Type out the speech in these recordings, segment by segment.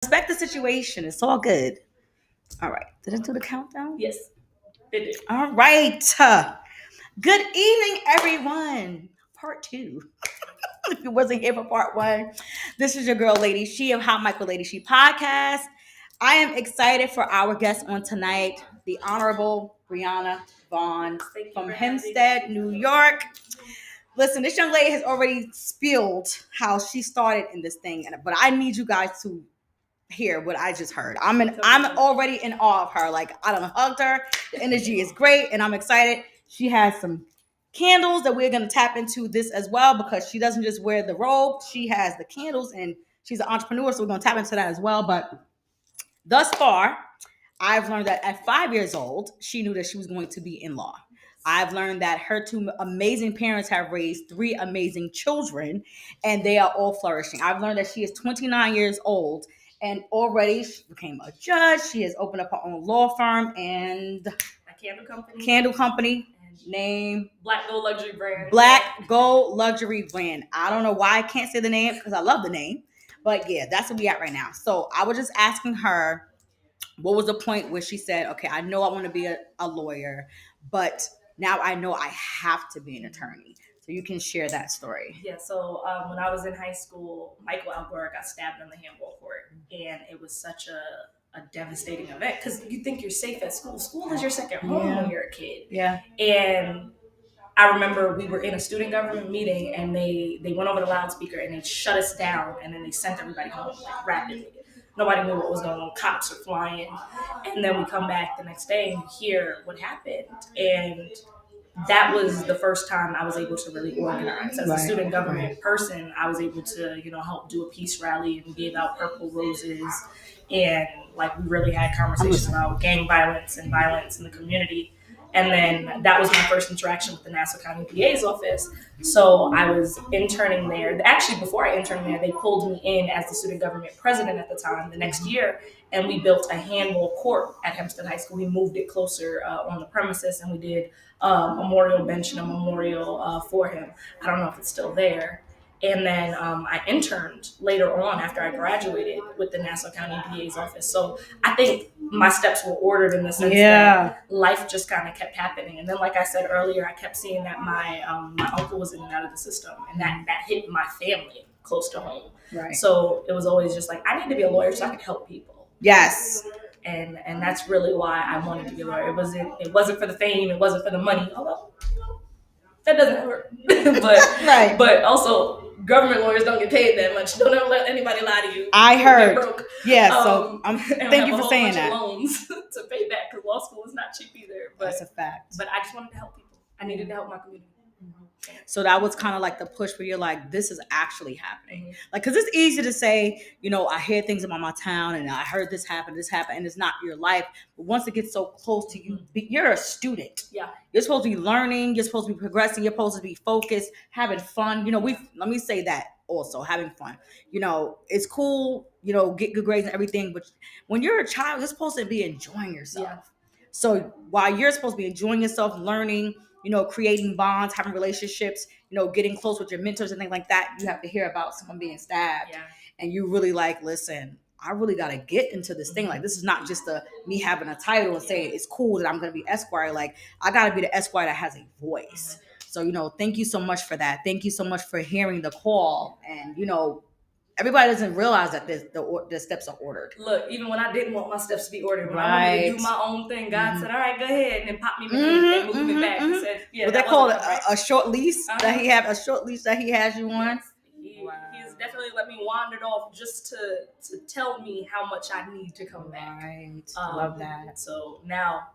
Respect the situation. It's all good. All right. Did it do the countdown? Yes, it did. All right. Good evening, everyone. Part two. If you wasn't here for part one, this is your girl, Lady She of Hot Michael Lady She podcast. I am excited for our guest on tonight, the Honorable Brianna Vaughan from Hempstead, New York. Listen, this young lady has already spilled how she started in this thing, but I need you guys to hear what I just heard. I'm already in awe of her. Like, I done hugged her. The energy is great, and I'm excited. She has some candles that we're gonna tap into this as well, because she doesn't just wear the robe, she has the candles, and she's an entrepreneur, so we're gonna tap into that as well. But thus far, I've learned that at 5 years old, she knew that she was going to be in law. I've learned that her two amazing parents have raised three amazing children, and they are all flourishing. I've learned that she is 29 years old, and already she became a judge. She has opened up her own law firm and A candle company name Black Gold Luxury Brand. Black Gold Luxury Brand. I don't know why I can't say the name, because I love the name, but yeah, that's where we at right now. So I was just asking her, what was the point where she said, okay, I know I want to be a lawyer, but now I know I have to be an attorney. So you can share that story. Yeah, so when I was in high school, Michael Algora got stabbed on the handball court, and it was such a devastating event, because you think you're safe at school. School is your second home when you're a kid. Yeah. And I remember we were in a student government meeting, and they went over the loudspeaker and they shut us down, and then they sent everybody home like rapidly. Nobody knew what was going on. Cops are flying. And then we come back the next day and hear what happened. And that was the first time I was able to really organize. As a student government person, I was able to, help do a peace rally and give out purple roses. And like, we really had conversations about gang violence and violence in the community. And then that was my first interaction with the Nassau County DA's office. So I was interning there. Actually, before I interned there, they pulled me in as the student government president at the time the next year. And we built a handball court at Hempstead High School. We moved it closer on the premises, and we did a memorial bench and a memorial for him. I don't know if it's still there. And then I interned later on after I graduated with the Nassau County DA's office. So I think my steps were ordered in the sense that life just kind of kept happening. And then, like I said earlier, I kept seeing that my uncle was in and out of the system, and that hit my family close to home. Right. So it was always just like, I need to be a lawyer so I could help people. Yes. And that's really why I wanted to be a lawyer. It wasn't for the fame. It wasn't for the money. Although that doesn't hurt. but right. But also, government lawyers don't get paid that much. Don't ever let anybody lie to you. I heard. Broke. Yeah. So thank you for saying that. Loans to pay back, because law school is not cheap either. But that's a fact. But I just wanted to help people. I needed to help my community. So that was kind of like the push where you're like, this is actually happening. Like, because it's easy to say, I hear things about my town and I heard this happen, and it's not your life. But once it gets so close to you, you're a student. Yeah. You're supposed to be learning. You're supposed to be progressing. You're supposed to be focused, having fun. Let me say that also, having fun. It's cool, get good grades and everything. But when you're a child, you're supposed to be enjoying yourself. Yeah. So while you're supposed to be enjoying yourself, learning, creating bonds, having relationships, getting close with your mentors and things like that, you have to hear about someone being stabbed. Yeah. And you really like, listen, I really got to get into this thing. Like, this is not just me having a title and saying it's cool that I'm going to be Esquire. Like, I got to be the Esquire that has a voice. So, thank you so much for that. Thank you so much for hearing the call. And, everybody doesn't realize that the steps are ordered. Look, even when I didn't want my steps to be ordered, when right. I wanted to do my own thing, God said, all right, go ahead, and pop me back and move me back. He said, what they call it, a short lease that he have, a short lease that he has you on. He's definitely let me wander off just to tell me how much I need to come back. Right. Love that. So now,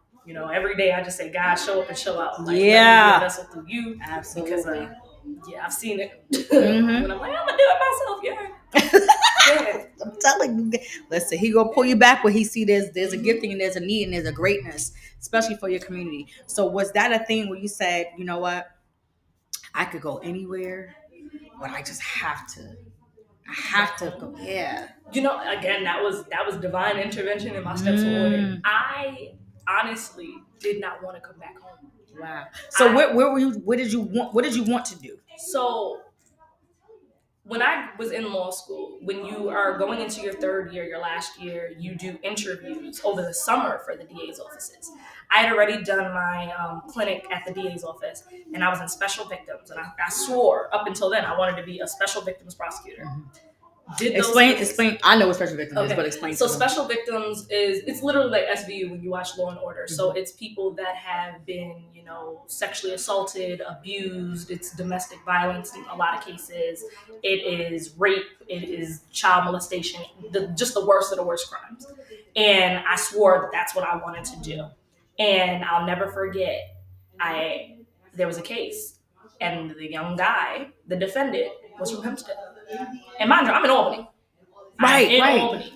every day I just say, God, show up and show out. Like, yeah. Let me be a vessel through you. Absolutely. Because I've seen it. And I'm like, I'm gonna do it myself. Yeah. I'm telling you. Listen, he gonna pull you back when he see there's a gifting and there's a need and there's a greatness, especially for your community. So was that a thing where you said, you know what, I could go anywhere, but I just have to. I have to go. Yeah. Again, that was divine intervention, and my steps were ordered. I honestly did not want to come back home. Wow. So where were you? What did you want? What did you want to do? So when I was in law school, when you are going into your third year, your last year, you do interviews over the summer for the DA's offices. I had already done my clinic at the DA's office, and I was in special victims, and I swore up until then I wanted to be a special victims prosecutor. Did those explain. I know what special victim is, but explain. So special victims it's literally like SVU when you watch Law and Order. Mm-hmm. So it's people that have been, sexually assaulted, abused. It's domestic violence in a lot of cases. It is rape. It is child molestation. Just the worst of the worst crimes. And I swore that that's what I wanted to do. And I'll never forget. There was a case, and the young guy, the defendant, was from Hempstead. And mind you, I'm in Albany. Right. Albany.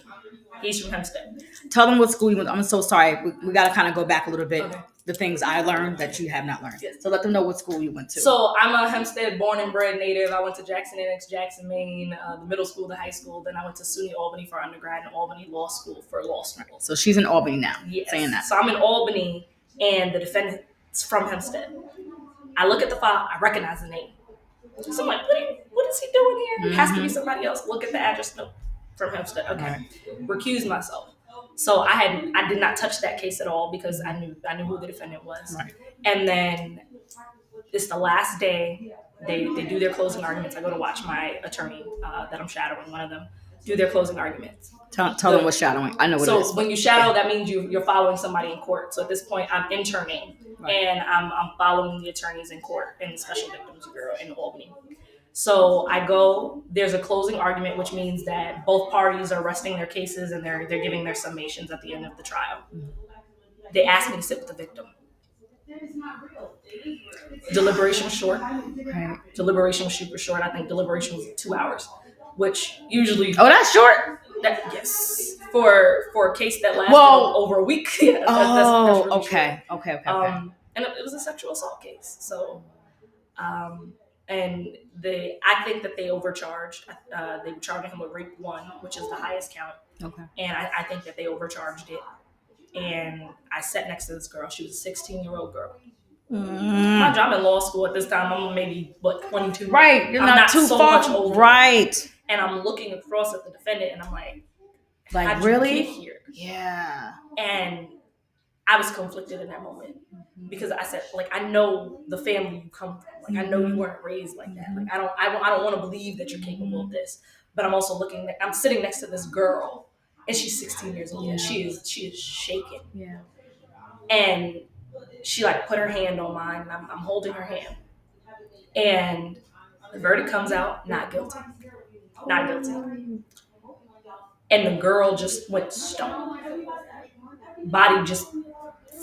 He's from Hempstead. Tell them what school you went. I'm so sorry. We got to kind of go back a little bit. Okay. The things I learned that you have not learned. Yes. So let them know what school you went to. So I'm a Hempstead born and bred native. I went to Jackson Annex, Jackson, Maine, the middle school, the high school. Then I went to SUNY Albany for undergrad and Albany Law School for law school. Right. So she's in Albany now. Yes. Saying that. So I'm in Albany, and the defendant's from Hempstead. I look at the file. I recognize the name. So I'm like, what is he doing here? Mm-hmm. It has to be somebody else. Look at the address. Nope. From Hempstead. Okay. Right. Recuse myself. So I did not touch that case at all because I knew who the defendant was. Right. And then it's the last day. They do their closing arguments. I go to watch my attorney that I'm shadowing, one of them, do their closing arguments. Tell them what's shadowing. I know what it is. So when you shadow, that means you're following somebody in court. So at this point, I'm interning, right. And I'm following the attorneys in court in the Special Victims Bureau in Albany. So I go, there's a closing argument, which means that both parties are resting their cases and they're giving their summations at the end of the trial. They asked me to sit with the victim. Deliberation was short. Right. Deliberation was super short. I think deliberation was 2 hours, which usually... Oh, that's short? Yes. For a case that lasted over a week. Yeah, that's really okay. Short. Okay. And it was a sexual assault case. So... And I think that they overcharged. They were charging him with rape 1, which is the highest count. Okay. And I think that they overcharged it. And I sat next to this girl. She was a 16-year-old girl. Mind you, I'm in law school at this time. I'm maybe 22. Right. You're not too far. Much older. Right. And I'm looking across at the defendant, and I'm like really? You get here? Yeah. And I was conflicted in that moment. Because I said, I know the family you come from. I know you weren't raised like that. I don't want to believe that you're capable of this. But I'm also I'm sitting next to this girl, and she's 16 years old, and she is shaking. Yeah. And she put her hand on mine, and I'm holding her hand. And the verdict comes out, not guilty. Not guilty. And the girl just went stone. Body just...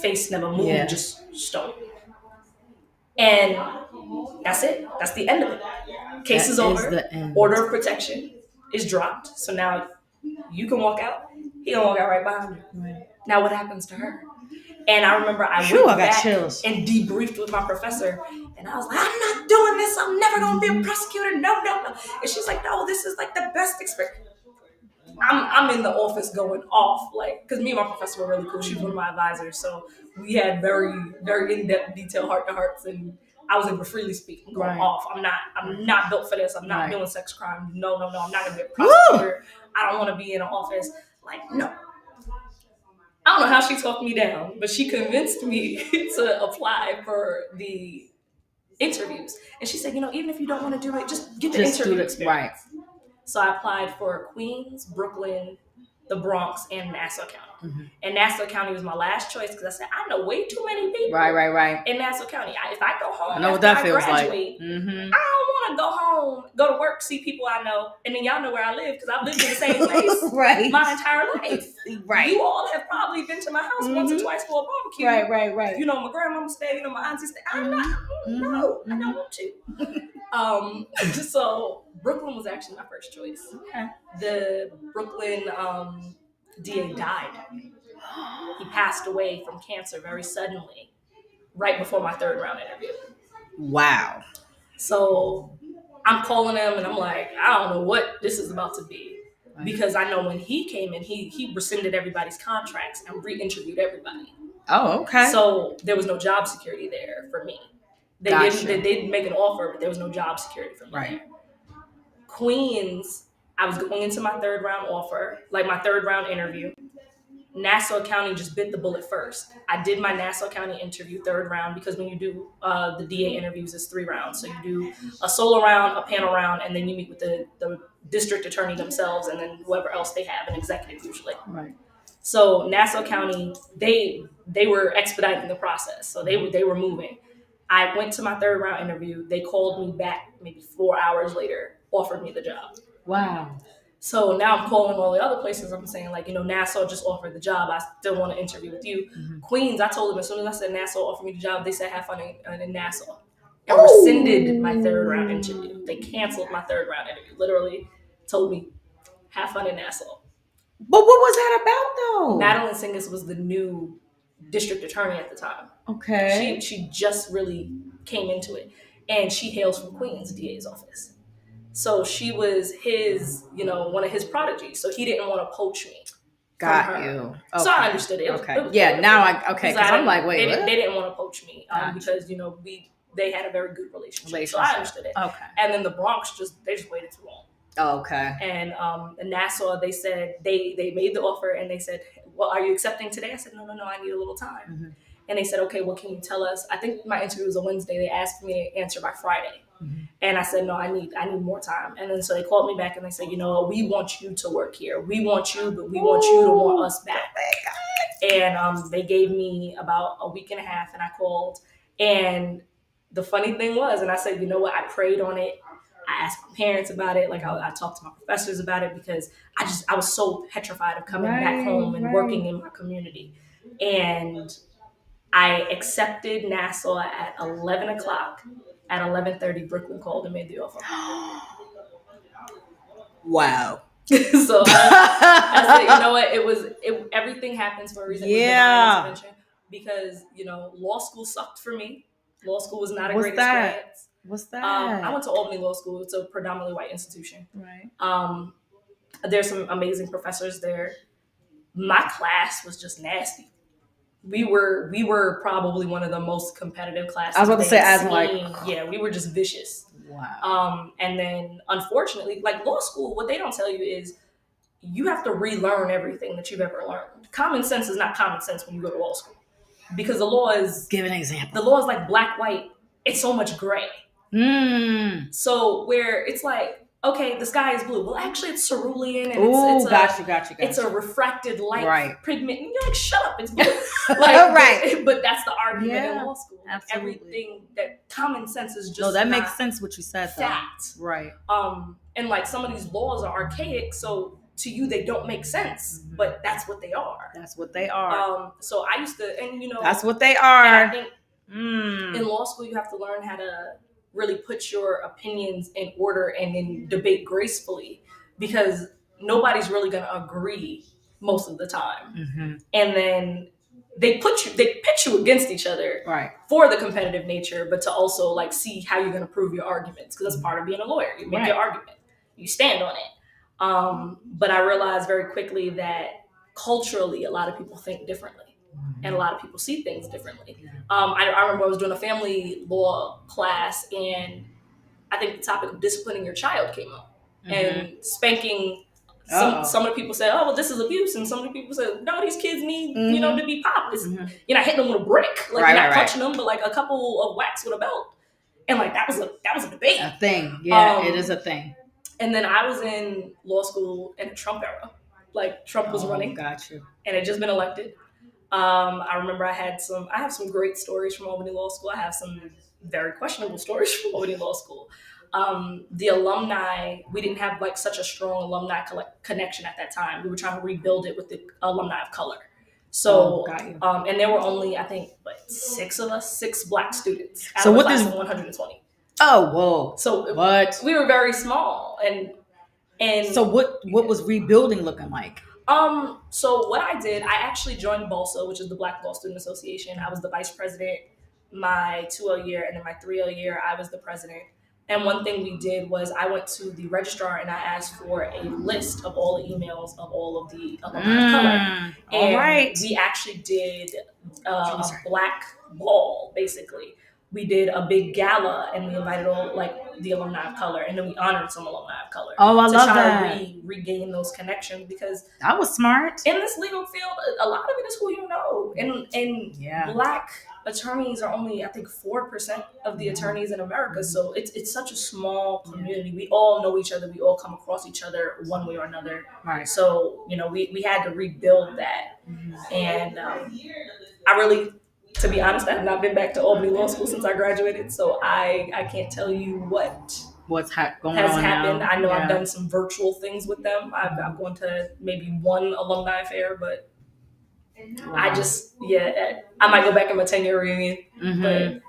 face never moved, just stone. And that's it. That's the end of it. Case is over. Order of protection is dropped. So now you can walk out. He can walk out right behind you. Right. Now what happens to her? And I remember I went back and debriefed with my professor. And I was like, I'm not doing this. I'm never going to be a prosecutor. No. And she's like, no, this is the best experience. I'm in the office going off, because me and my professor were really cool. She was one of my advisors, so we had very, very in-depth, detailed heart-to-hearts, and I was able to freely speak and going off. I'm not built for this. I'm not doing sex crime. No. I'm not going to be a prosecutor. I don't want to be in an office. No. I don't know how she talked me down, but she convinced me to apply for the interviews. And she said, even if you don't want to do it, just get the interview experience. Right. So I applied for Queens, Brooklyn, the Bronx, and Nassau County. Mm-hmm. And Nassau County was my last choice because I said, I know way too many people in Nassau County. If I go home, I know what that feels graduate, mm-hmm. I don't want to go home, go to work, see people I know, and then y'all know where I live because I've lived in the same place my entire life. Right. You all have probably been to my house once or twice for a barbecue. Right. My grandmama stayed, my auntie stayed. I don't want to. So Brooklyn was actually my first choice. Okay. The Brooklyn DA died. He passed away from cancer very suddenly, right before my third round interview. Wow. So I'm calling him and I'm like, I don't know what this is about to be. Because I know when he came in, he rescinded everybody's contracts and re-interviewed everybody. Oh, okay. So there was no job security there for me. They didn't make an offer, but there was no job security for me. Right. Queens, I was going into my third round offer, like my third round interview. Nassau County just bit the bullet first. I did my Nassau County interview third round because when you do the DA interviews, it's 3 rounds. So you do a solo round, a panel round, and then you meet with the district attorney themselves and then whoever else they have, an executive usually. Right. So Nassau County, they were expediting the process. So they were moving. I went to my third round interview. They called me back maybe 4 hours later, offered me the job. Wow. So now I'm calling all the other places. I'm saying, like, Nassau just offered the job. I still want to interview with you. Mm-hmm. Queens, I told them as soon as I said Nassau offered me the job, they said have fun in Nassau. And rescinded my third round interview. They canceled my third round interview. Literally told me, have fun in Nassau. But what was that about, though? Madeline Singus was the new district attorney at the time. Okay. She just really came into it. And she hails from Queens DA's office. So she was his, one of his prodigies. So he didn't want to poach me. Got you. Okay. So I understood it. Okay. Because I'm like, wait, they didn't want to poach me because, they had a very good relationship. So I understood it. Okay. And then the Bronx they just waited too long. Okay. And in Nassau, they said, they made the offer and they said, well, are you accepting today? I said, no, I need a little time. Mm-hmm. And they said, okay, well, can you tell us? I think my interview was a Wednesday. They asked me to answer by Friday. Mm-hmm. And I said, no, I need more time. And then so they called me back and they said, we want you to work here. We want you, but we want you to want us back. And they gave me about a week and a half and I called. And the funny thing was, and I said, you know what? I prayed on it. I asked my parents about it. Like I talked to my professors about it because I was so petrified of coming back home and working in my community. And I accepted Nassau at 11 o'clock. At 11:30, Brooklyn called and made the offer. Wow. So I said, you know what? Everything happens for a reason. Yeah. It was divine intervention because, law school sucked for me. Law school was not a great experience. What's that? I went to Albany Law School. It's a predominantly white institution. Right. There's some amazing professors there. My class was just nasty. We were probably one of the most competitive classes. I was about to say, yeah, we were just vicious. Wow. And then unfortunately, like law school, what they don't tell you is you have to relearn everything that you've ever learned. Common sense is not common sense when you go to law school because the law is. Give an example. The law is like black, white. It's so much gray. So where it's like, okay, the sky is blue. Well, actually, it's cerulean, and gotcha. It's a refracted light pigment. And you're like, shut up, it's blue. Right. But that's the argument in law school. Absolutely. Everything that common sense is just. No, that makes sense. What you said. Fact. Right. And like some of these laws are archaic, so to you they don't make sense, but that's what they are. So I used to, and that's what they are. And I think in law school you have to learn how to really put your opinions in order and then debate gracefully because nobody's really going to agree most of the time. Mm-hmm. And then they pit you against each other for the competitive nature, but to also like see how you're going to prove your arguments because that's part of being a lawyer. You make your argument, you stand on it. But I realized very quickly that culturally, a lot of people think differently. And a lot of people see things differently. I remember I was doing a family law class, and I think the topic of disciplining your child came up. Mm-hmm. And spanking, some of the people said, oh, well, this is abuse. And some of the people said, no, these kids need, to be popped. You're not hitting them with a brick. Like, you're not punching them, but like a couple of whacks with a belt. And like, that was a debate. A thing. Yeah, it is a thing. And then I was in law school in the Trump era. Like, Trump was running. Got you. And had just been elected. I remember I have some great stories from Albany Law School. I have some very questionable stories from Albany Law School. The alumni, we didn't have like such a strong alumni connection at that time. We were trying to rebuild it with the alumni of color. So, and there were only, I think, 6 Black students out of a class of 120. Oh, whoa. So what? We were very small. And so what was rebuilding looking like? So what I did, I actually joined BALSA, which is the Black Law Student Association. I was the vice president my 2L year, and then my 3L year, I was the president. And one thing we did was I went to the registrar and I asked for a list of all the emails of all of the alumni of color. And we actually did a black ball, basically. we did a big gala and we invited all like the alumni of color, and then we honored some alumni of color. Oh, I to love try that. to regain those connections, because That was smart. in this legal field, a lot of it is who you know, and Yeah. Black attorneys are only, I think, 4% of the attorneys in America. So it's such a small community. We all know each other. We all come across each other one way or another. Right. So we had to rebuild that, and I really, to be honest, I have not been back to Albany Law School since I graduated. So I can't tell you what's going has on happened. now. I know I've done some virtual things with them. I've gone to maybe one alumni fair, but I just, I might go back in my 10-year reunion, but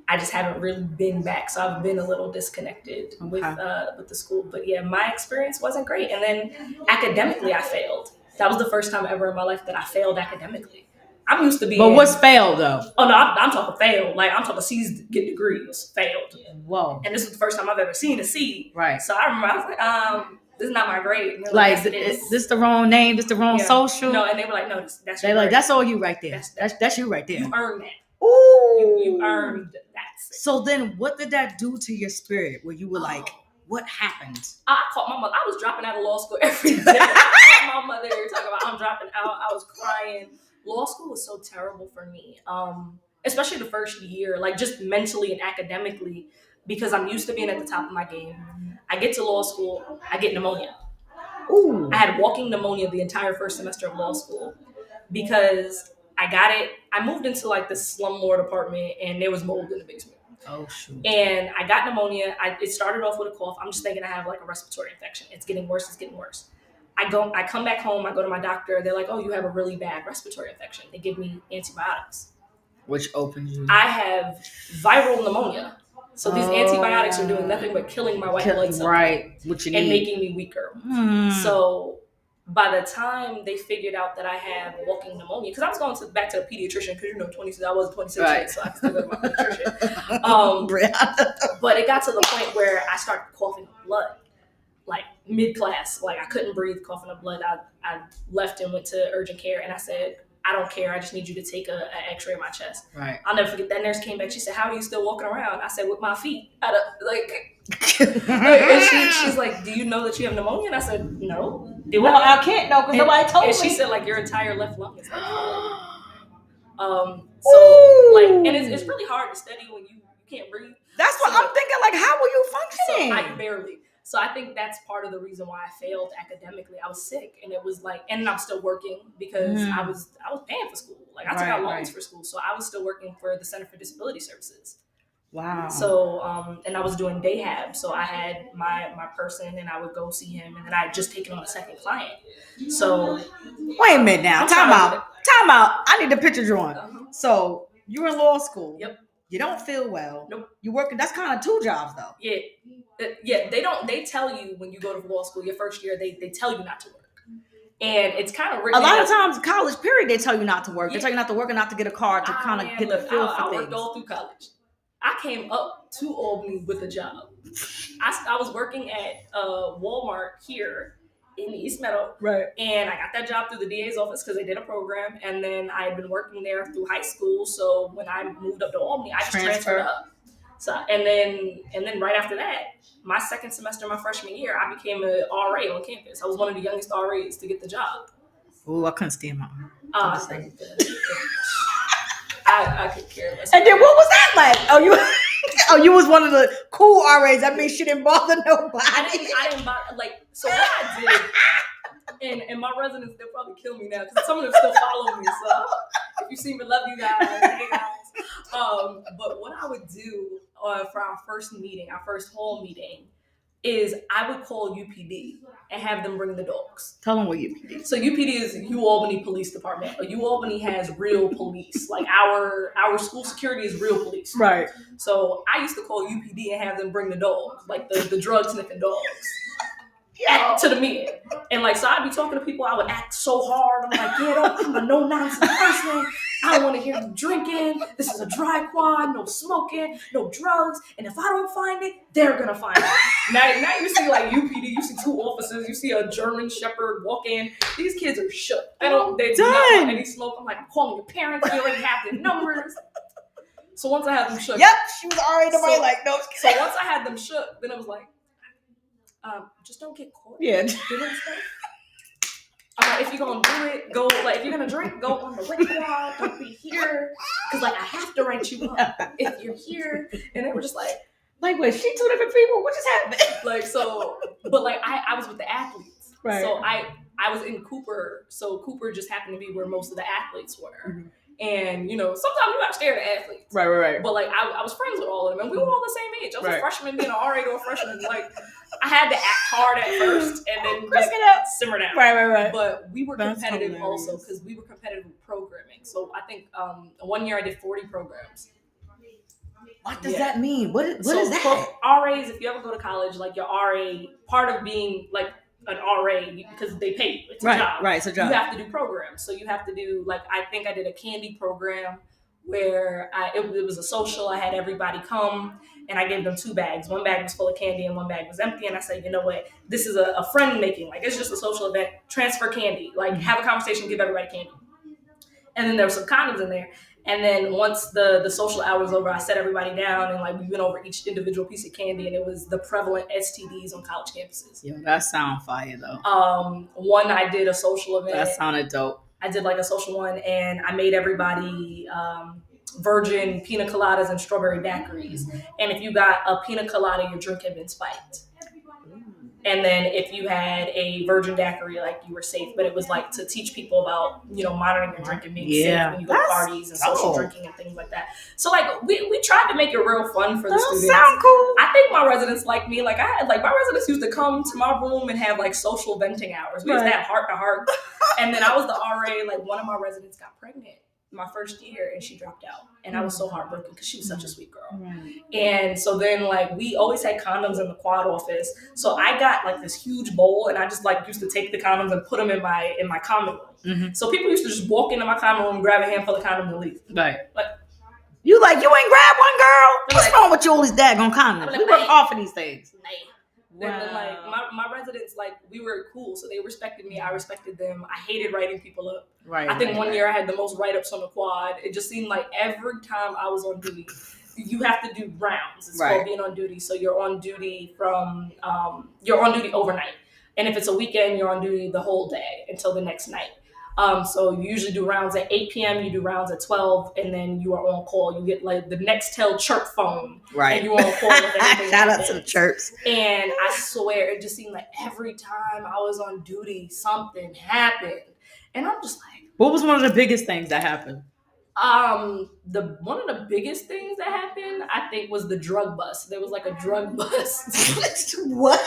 I just haven't really been back. So I've been a little disconnected with the school. But yeah, my experience wasn't great. And then academically, I failed. That was the first time ever in my life that I failed academically. I'm used to being. But what's failed though? Oh no, I'm talking failed. Like I'm talking C's get degrees, failed. Whoa. And this was the first time I've ever seen a C. Right. So I remember I was like, this is not my grade. Like, this the wrong name, this the wrong social. No, and they were like, no, that's your grade. That's all you right there. That's you right there. You earned that. Ooh. You earned that. So then what did that do to your spirit where you were like, what happened? I called my mother. I was dropping out of law school every day. I called my mother talking about I'm dropping out. I was crying. Law school was so terrible for me, especially the first year, like just mentally and academically, because I'm used to being at the top of my game. I get to law school, I get pneumonia. Ooh. I had walking pneumonia the entire first semester of law school because I got it. I moved into like this slumlord apartment and there was mold in the basement. Oh, shoot. And I got pneumonia. It started off with a cough. I'm just thinking I have like a respiratory infection. It's getting worse. I come back home. I go to my doctor. They're like, oh, you have a really bad respiratory infection. They give me antibiotics. Which opens you. I have viral pneumonia. So these antibiotics are doing nothing but killing my white blood cells. Right. Which you and need. Making me weaker. So by the time they figured out that I had walking pneumonia, because I was going back to a pediatrician, because 26, I was 26 right. So I still go to my pediatrician. But it got to the point where I started coughing up blood, like mid-class. Like I couldn't breathe, coughing up blood. I left and went to urgent care, and I said, I don't care. I just need you to take an x-ray of my chest. Right. I'll never forget that nurse came back. She said, how are you still walking around? I said, with my feet. And she's like, do you know that you have pneumonia? And I said, no. I can't know because nobody told me. And she said, like, your entire left lung is like, so like, and it's really hard to study when you can't breathe. That's what I'm thinking. Like, how were you functioning? So I barely. So I think that's part of the reason why I failed academically. I was sick, and it was like, and I'm still working because I was paying for school. Like I took out loans for school, so I was still working for the Center for Disability Services. Wow. So and I was doing day hab. So I had my person, and I would go see him, and then I had just taken on a second client. So wait a minute now. Time out. I need the picture drawn. So you're in law school. Yep. You don't feel well. Nope. You're working. That's kind of two jobs though. Yeah. Yeah, they tell you when you go to law school, your first year, they tell you not to work. And it's kind of a lot of times, college period, they tell you not to work. They tell you not to work and not to get a car to kind of get the feel for things. I worked all through college. I came up to Albany with a job. I was working at Walmart here in East Meadow. Right. And I got that job through the DA's office because they did a program. And then I had been working there through high school. So when I moved up to Albany, I just transferred up. So and then right after that, my second semester, my freshman year, I became an RA on campus. I was one of the youngest RAs to get the job. Oh, I couldn't stand my arm. I could care less. And then what was that like? You was one of the cool RAs. That means she didn't bother nobody. I didn't bother. Like, so what I did, and my residents, they'll probably kill me now because some of them still follow me. So if you see me, love you guys. Hey guys. But what I would do for our first meeting, our first hall meeting, is I would call UPD and have them bring the dogs. Tell them what UPD is. So UPD is U-Albany Police Department. U-Albany has real police. Like our school security is real police. Right. So I used to call UPD and have them bring the dogs, like the drug sniffing dogs. To the meeting. And like, so I'd be talking to people, I would act so hard. I'm like, I'm a no nonsense person. I don't want to hear you drinking. This is a dry quad, no smoking, no drugs. And if I don't find it, they're gonna find it. Now you see like UPD, you see two officers, you see a German Shepherd walk in. These kids are shook. They do not want any smoke. I'm like, I'm calling your parents. We already have their numbers. So once I had them shook. Yep, she was already nobody like, no. So once I had them shook, then it was like, just don't get caught. Yeah. Doing stuff. I'm like, if you're gonna do it, go, like, if you're gonna drink, go on the wet quad, don't be here. Cause like I have to write you up if you're here. And they were just like, wait, she 2 different people? What just happened? Like, so, but like I was with the athletes. Right. So I was in Cooper, so Cooper just happened to be where most of the athletes were. Mm-hmm. And, you know, sometimes you got to stare at athletes. Right. But, like, I was friends with all of them, and we were all the same age. I was a freshman being an RA to a freshman. Like, I had to act hard at first and then just simmer down. Right. But we were competitive also because we were competitive with programming. So, I think 1 year I did 40 programs. What does that mean? What is that? RAs, if you ever go to college, like, your RA, part of being, like, an RA, because they pay you. It's a job. Right, it's a job. You have to do programs. So you have to do, like, I think I did a candy program where it was a social. I had everybody come, and I gave them 2 bags. 1 bag was full of candy, and 1 bag was empty. And I said, you know what? This is a friend making. Like, it's just a social event. Transfer candy. Like, have a conversation, give everybody candy. And then there were some condoms in there. And then once the social hour was over, I set everybody down and like we went over each individual piece of candy, and it was the prevalent STDs on college campuses. Yo, that sound fire though. One I did a social event. That sounded dope. I did like a social one, and I made everybody virgin pina coladas and strawberry daiquiris. And if you got a pina colada, your drink had been spiked. And then if you had a virgin daiquiri, like you were safe. But it was like to teach people about, you know, monitoring your drink and being safe when you go to parties and social drinking and things like that. So like we tried to make it real fun for the students. Sound cool. I think my residents like me. Like I had like my residents used to come to my room and have like social venting hours. We used to have heart to heart. And then I was the RA. Like one of my residents got pregnant my first year and she dropped out, and I was so heartbroken because she was such a sweet girl. And so then like we always had condoms in the quad office, so I got like this huge bowl, and I just like used to take the condoms and put them in my common room. So people used to just walk into my common room, grab a handful of condoms and leave. Like you ain't grab one, girl? What's wrong with you, all these daggone condoms? We work hard for these things. Wow. And then, like, my residents, like, we were cool, so they respected me. I respected them. I hated writing people up. I think one year I had the most write-ups on the quad. It just seemed like every time I was on duty, you have to do rounds. It's called being on duty. So you're on duty you're on duty overnight. And if it's a weekend, you're on duty the whole day until the next night. So you usually do rounds at 8 p.m., you do rounds at 12, and then you are on call. You get like the Nextel chirp phone. And you're on call with everything. Shout out to the chirps. And I swear, it just seemed like every time I was on duty, something happened. And I'm just like... What was one of the biggest things that happened? One of the biggest things that happened, I think, was the drug bust. There was like a drug bust. What?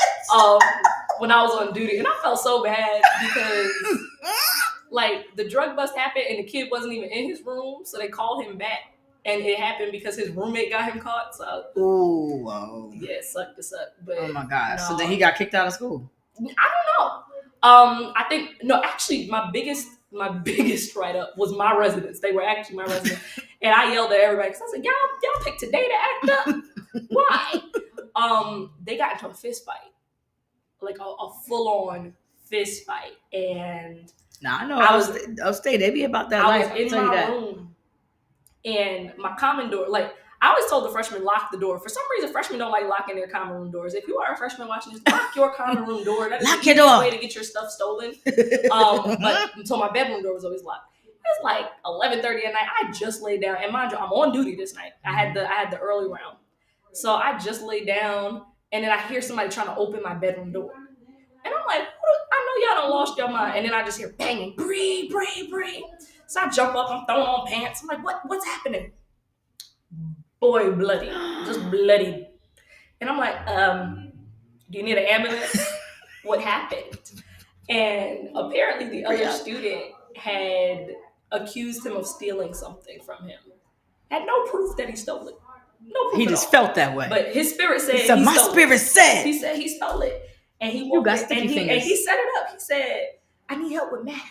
When I was on duty. And I felt so bad because... Like, the drug bust happened and the kid wasn't even in his room, so they called him back. And it happened because his roommate got him caught, so... Ooh, whoa. Yeah, it sucked to suck. But, oh, my God. No. So then he got kicked out of school? I don't know. I think... No, actually, my biggest write-up was my residents. They were actually my residents. And I yelled at everybody, because I said, y'all picked today to act up? Why? They got into a fist fight. Like, a full-on fist fight. And... Now I know upstate, they be about that life. I was in my room, and my common door, like I always told the freshmen, lock the door. For some reason, freshmen don't like locking their common room doors. If you are a freshman watching, just lock your common room door. That is the easiest way to get your stuff stolen. So my bedroom door was always locked. It's like 11:30 at night. I just laid down, and mind you, I'm on duty this night. I had the early round, so I just laid down, and then I hear somebody trying to open my bedroom door. And I'm like, I know y'all done lost your mind. And then I just hear banging, breathe. So I jump up, I'm throwing on pants. I'm like, what's happening? Boy, bloody, just bloody. And I'm like, do you need an ambulance? What happened? And apparently the other student had accused him of stealing something from him. Had no proof that he stole it. No proof. He just felt that way. But his spirit said he stole it. He said he stole it. And he woke up and he set it up. He said, I need help with math.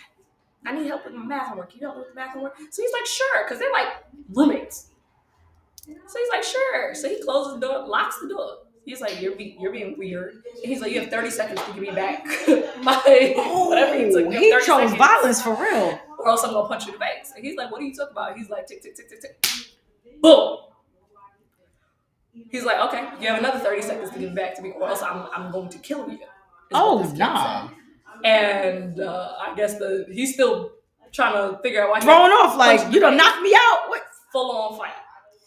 I need help with my math homework. Can you help me with math homework? So he's like, sure, because they're like roommates. So he's like, sure. So he closes the door, locks the door. He's like, you're being weird. And he's like, you have 30 seconds to give me back whatever he took. He chose violence for real. Or else I'm going to punch you in the face. And he's like, what are you talking about? He's like, tick, tick, tick, tick, tick. Boom. He's like, okay, you have another 30 seconds to give it back to me, or else I'm going to kill you. Oh, nah. And I guess he's still trying to figure out why. Throwing off like, you done knocked me out. What? Full on fight.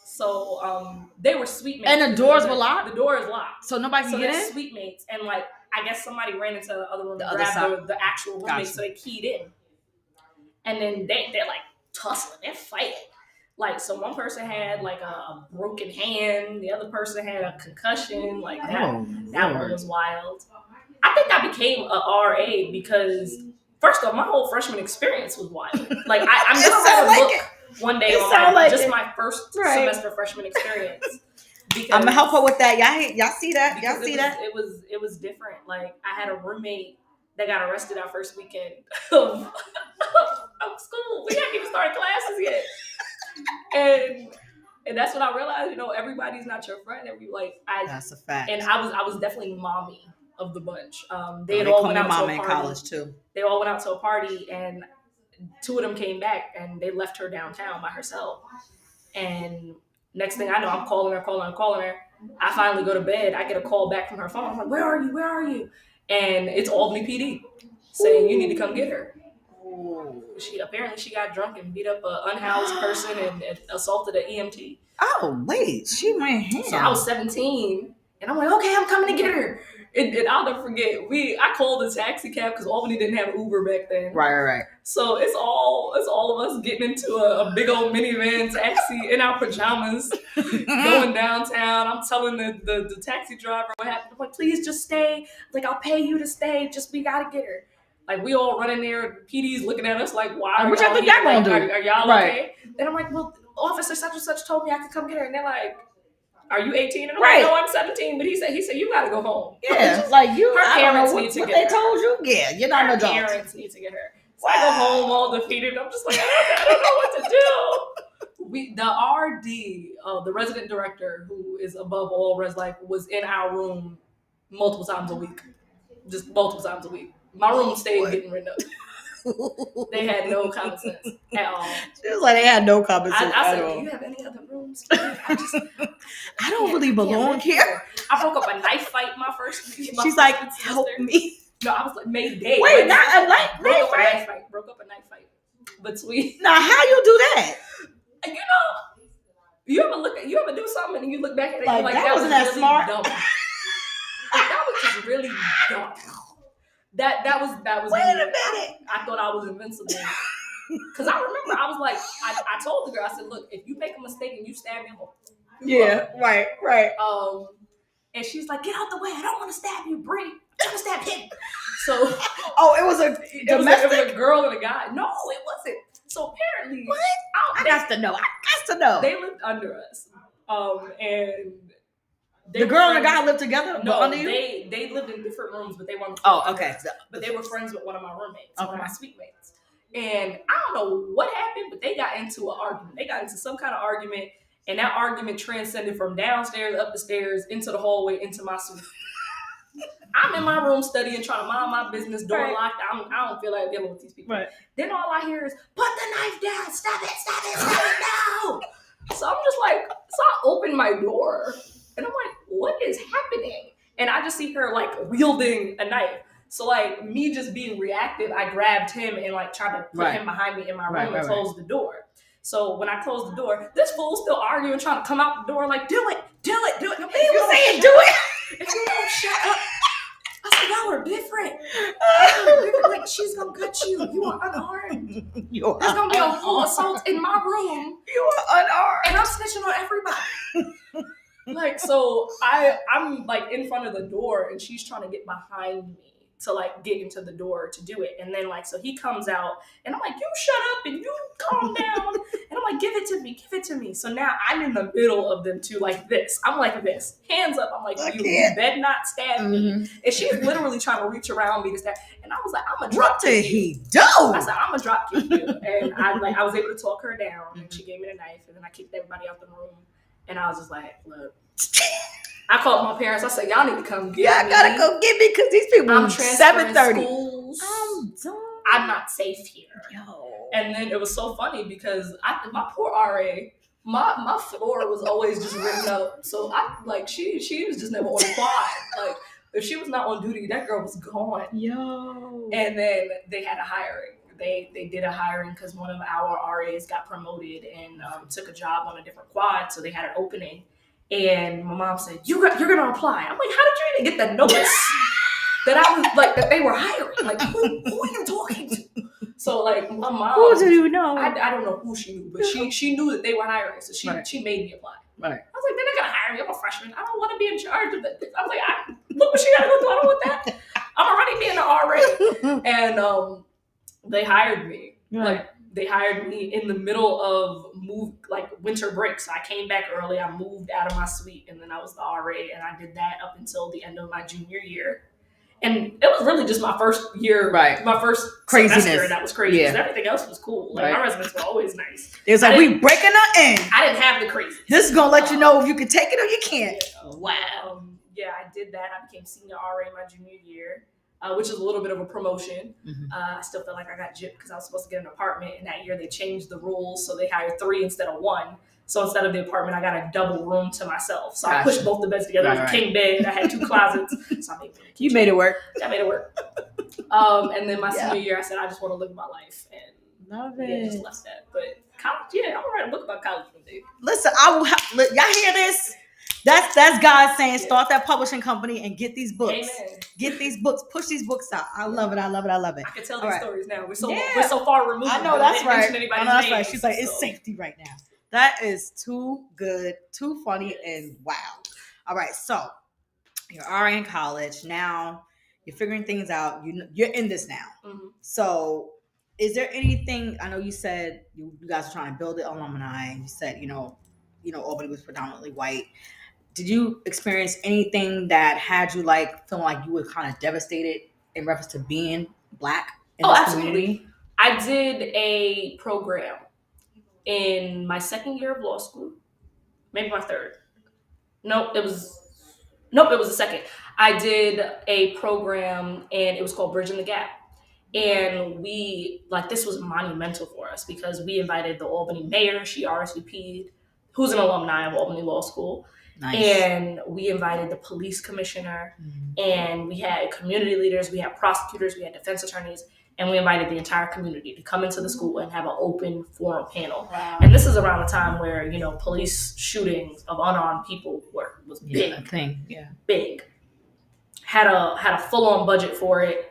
So they were suite mates. And the doors were locked? The door is locked. So nobody can get in? Suite mates. And like, I guess somebody ran into the other room The and other side. grabbed the actual roommate, so they keyed in. And then they're like tussling, they're fighting. Like, so one person had like a broken hand, the other person had a concussion. Like that one was wild. I think I became a RA because, first off, my whole freshman experience was wild. Like I'm just read a book one day on my first semester freshman experience. I'm gonna help her with that. Y'all see that? Y'all see that? It was different. Like, I had a roommate that got arrested our first weekend of school. We hadn't even started classes yet. And that's when I realized, everybody's not your friend. That's a fact. And I was definitely mommy of the bunch. They all went out to a party. In college too. They all went out to a party, and two of them came back, and they left her downtown by herself. And next thing I know, I'm calling her. I finally go to bed. I get a call back from her phone. I'm like, where are you? And it's Albany PD saying, you need to come get her. She got drunk and beat up an unhoused person and assaulted an EMT. Oh, wait. She went ham. So I was 17, and I'm like, okay, I'm coming to get her. And I'll never forget, I called a taxi cab because Albany didn't have Uber back then. Right. So it's all of us getting into a big old minivan taxi in our pajamas, going downtown. I'm telling the taxi driver what happened. I'm like, please just stay. Like, I'll pay you to stay. Just, we gotta get her. Like, we all running there. PD's looking at us like, why? What y'all think y'all gonna do? Are y'all okay? And I'm like, well, officer such and such told me I could come get her. And they're like, are you 18? And I'm like, no, I'm 17. But he said, you gotta go home. Yeah, like you. Her parents need to get her. What they told you? Yeah, you're not an adult. Her parents need to get her. So I go home all defeated. I'm just like, I don't know what to do. The RD, the resident director, who is above all res life, was in our room multiple times a week. Just multiple times a week. My room stayed getting rid of. They had no common sense at all. She was like, they had no common sense I at said, all. do you have any other rooms? I don't really belong here. I broke up a knife fight my first. She's like, help me. No, I was like, Mayday. Wait, not a knife fight? Broke up a knife fight between. Now, how you do that? You ever do something and you look back at it like that wasn't that really smart. Dumb. That was just really dumb. That was. Wait a minute. I thought I was invincible. Because I remember I was like, I told the girl, I said, look, if you make a mistake and you stab me, I'm right. And she's like, get out the way. I don't want to stab you, Bree. I'm going to stab him. So. It was a girl and a guy. No, it wasn't. So apparently. What? I got to know. They lived under us. And. The girl and the guy lived together? No, under you? they lived in different rooms, but they weren't. Okay. But they were friends with one of my roommates, one of my suite mates. And I don't know what happened, but they got into an argument. They got into some kind of argument, and that argument transcended from downstairs, up the stairs, into the hallway, into my suite. I'm in my room studying, trying to mind my business, door locked. I don't feel like dealing with these people. Right. Then all I hear is, put the knife down, stop it, no. So I'm just like, I open my door, and I'm like, what is happening? And I just see her like wielding a knife. So like me just being reactive, I grabbed him and like tried to put him behind me in my room and close the door. So when I closed the door, this fool's still arguing, trying to come out the door like, do it. He was saying, do it. If you don't shut up. I said, y'all are different. Like, she's gonna cut you. You are unarmed. There's gonna be a full assault in my room. You are unarmed. And I'm snitching on everybody. Like, so I'm like in front of the door and she's trying to get behind me to like get into the door to do it. And then like, so he comes out and I'm like, you shut up and you calm down. And I'm like, give it to me. So now I'm in the middle of them two like this. I'm like this, hands up. I'm like, you better not stab me. And she's literally trying to reach around me to stab. And I was like, I'm gonna drop kick you. What did he do? I said, I'm gonna drop kick you. And I was able to talk her down and she gave me the knife and then I kicked everybody out the room. And I was just like, look. I called my parents. I said, y'all need to come get me. Yeah, I gotta go get me because these people I'm transferring 7:30. schools. I'm not safe here. Yo. And then it was so funny because my poor RA, my floor was always just written up. So I like she was just never on the quad. Like if she was not on duty, that girl was gone. Yo. And then they had a hiring. They did a hiring because one of our RAs got promoted and took a job on a different quad, so they had an opening. And my mom said, you're gonna apply. I'm like, how did you even get the notice that I was like that they were hiring? Like who are you talking to? So like my mom, Who do you know? I don't know who she knew, but she knew that they were hiring, so she made me apply. Right. I was like, they're not gonna hire me. I'm a freshman. I don't want to be in charge of it. I was like, look what she gotta go through. I don't want that. I'm already being an RA. And they hired me. Right. Like they hired me in the middle of winter break. So I came back early. I moved out of my suite, and then I was the RA, and I did that up until the end of my junior year. And it was really just my first year, right? My first craziness, semester, and that was crazy. Yeah. Everything else was cool. Like my residents were always nice. It was like we breaking her in. I didn't have the crazy. This is gonna let you know if you can take it or you can't. Wow. Yeah, I did that. I became senior RA my junior year, which is a little bit of a promotion. Mm-hmm. I still felt like I got gypped because I was supposed to get an apartment, and that year they changed the rules, so they hired 3 instead of 1. So instead of the apartment, I got a double room to myself. So I pushed both the beds together. It was a king bed. I had 2 closets. So I made it work. I made it work. And then my senior year, I said, I just want to live my life. And love it. Just left that. But college, I'm going to write a book about college one day. Listen, y'all hear this? That's God saying, start that publishing company and get these books. Amen. Get these books. Push these books out. I love it. I love it. I love it. I can tell these stories now. We're so far removed. I know that's right. That's right. She's like, it's safety right now. That is too good, too funny, and wow. All right, so you're already in college now. You're figuring things out. You're in this now. Mm-hmm. So, is there anything? I know you said you guys are trying to build the alumni. You said Albany was predominantly white. Did you experience anything that had you like feeling like you were kind of devastated in reference to being Black in this absolutely. community? I did a program in my second year of law school, maybe my third. Nope, it was the second. I did a program and it was called Bridging the Gap. And this was monumental for us because we invited the Albany mayor, she RSVP'd, who's an alumni of Albany Law School. Nice. And we invited the police commissioner, and we had community leaders, we had prosecutors, we had defense attorneys, and we invited the entire community to come into the school and have an open forum panel. Wow. And this is around the time where, police shootings of unarmed people was big. Big. Had a full-on budget for it.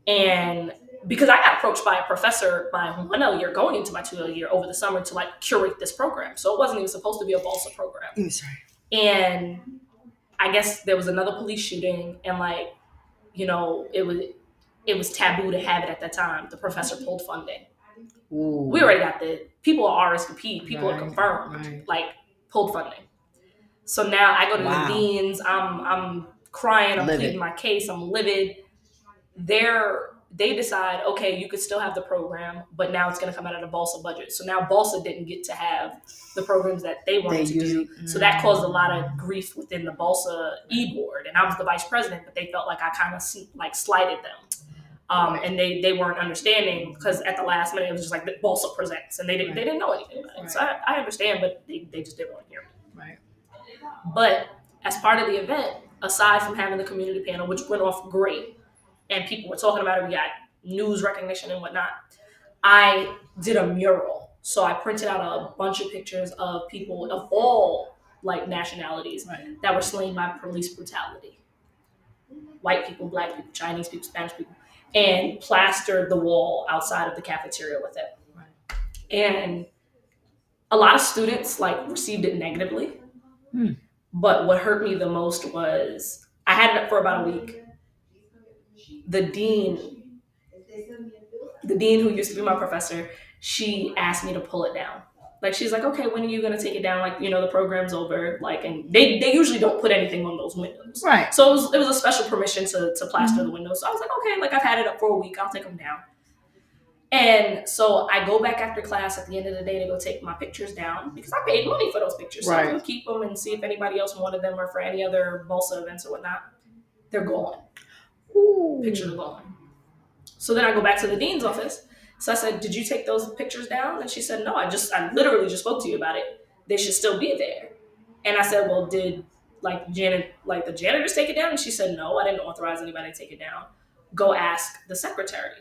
And because I got approached by a professor my 1L year going into my 2L year over the summer to curate this program. So it wasn't even supposed to be a BALSA program. Sorry. And I guess there was another police shooting, and it was taboo to have it at that time. The professor pulled funding. Ooh. We already got the people are RSVP, people are confirmed, pulled funding. So now I go to the deans. I'm crying. I'm pleading my case. I'm livid. They decide, okay, you could still have the program, but now it's going to come out of the BALSA budget. So now BALSA didn't get to have the programs that they wanted to do. So that caused a lot of grief within the BALSA e-board. And I was the vice president, but they felt like I kind of slighted them. And they weren't understanding because at the last minute it was just like BALSA presents, and they didn't know anything about it. So I understand, but they just didn't want to hear me. Right. But as part of the event, aside from having the community panel, which went off great, and people were talking about it, we got news recognition and whatnot, I did a mural. So I printed out a bunch of pictures of people of all nationalities that were slain by police brutality. White people, Black people, Chinese people, Spanish people, and plastered the wall outside of the cafeteria with it. Right. And a lot of students received it negatively. But what hurt me the most was I had it up for about a week. The dean who used to be my professor, she asked me to pull it down. She's like, okay, when are you going to take it down? The program's over. And they usually don't put anything on those windows. Right. So it was a special permission to plaster the windows. So I was like, okay, I've had it up for a week. I'll take them down. And so I go back after class at the end of the day to go take my pictures down because I paid money for those pictures. So I can keep them and see if anybody else wanted them or for any other BALSA events or whatnot. They're gone. Ooh. Pictures are gone. So then I go back to the dean's office. So I said, did you take those pictures down? And she said, no, I literally just spoke to you about it. they should still be there. And I said, well, did the janitors take it down? And she said, no, I didn't authorize anybody to take it down. Go ask the secretary.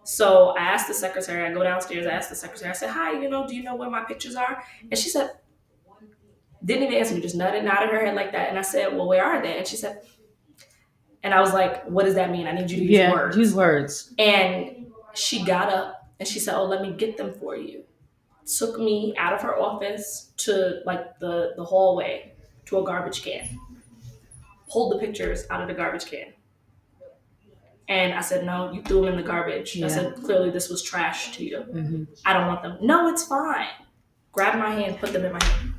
So I asked the secretary, I go downstairs, I asked the secretary, I said, hi, do you know where my pictures are? And she said, didn't even answer me, just nodded her head like that. And I said, well, where are they? And she said, and I was like, what does that mean? I need you to use words. Use words. And she got up and she said, oh, let me get them for you. Took me out of her office to like the hallway to a garbage can. Pulled the pictures out of the garbage can. And I said, no, you threw them in the garbage. Yeah. I said, clearly this was trash to you. Mm-hmm. I don't want them. No, it's fine. Grabbed my hand, put them in my hand.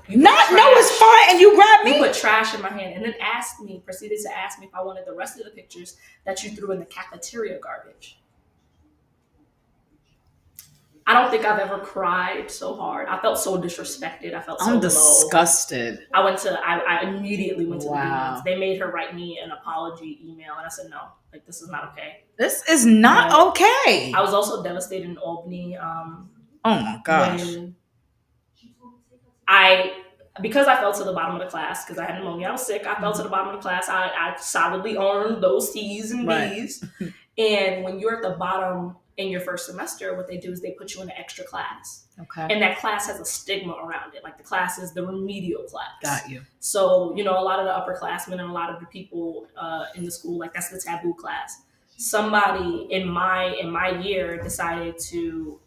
No, it's fine. And you grabbed me? You put trash in my hand. And then proceeded to ask me if I wanted the rest of the pictures that you threw in the cafeteria garbage. I don't think I've ever cried so hard. I felt so disrespected. I felt so I'm disgusted. Low. I immediately went to the demons. They made her write me an apology email, and I said, no, like, this is not okay. This is not okay. I was also devastated in Albany. Oh my gosh. Because I fell to the bottom of the class, because I had pneumonia, I was sick. I fell to the bottom of the class. I solidly earned those C's and B's. Right. And when you're at the bottom in your first semester, what they do is they put you in an extra class. Okay. And that class has a stigma around it. Like, the class is the remedial class. Got you. So, a lot of the upperclassmen and a lot of the people in the school, like, that's the taboo class. Somebody in my year decided to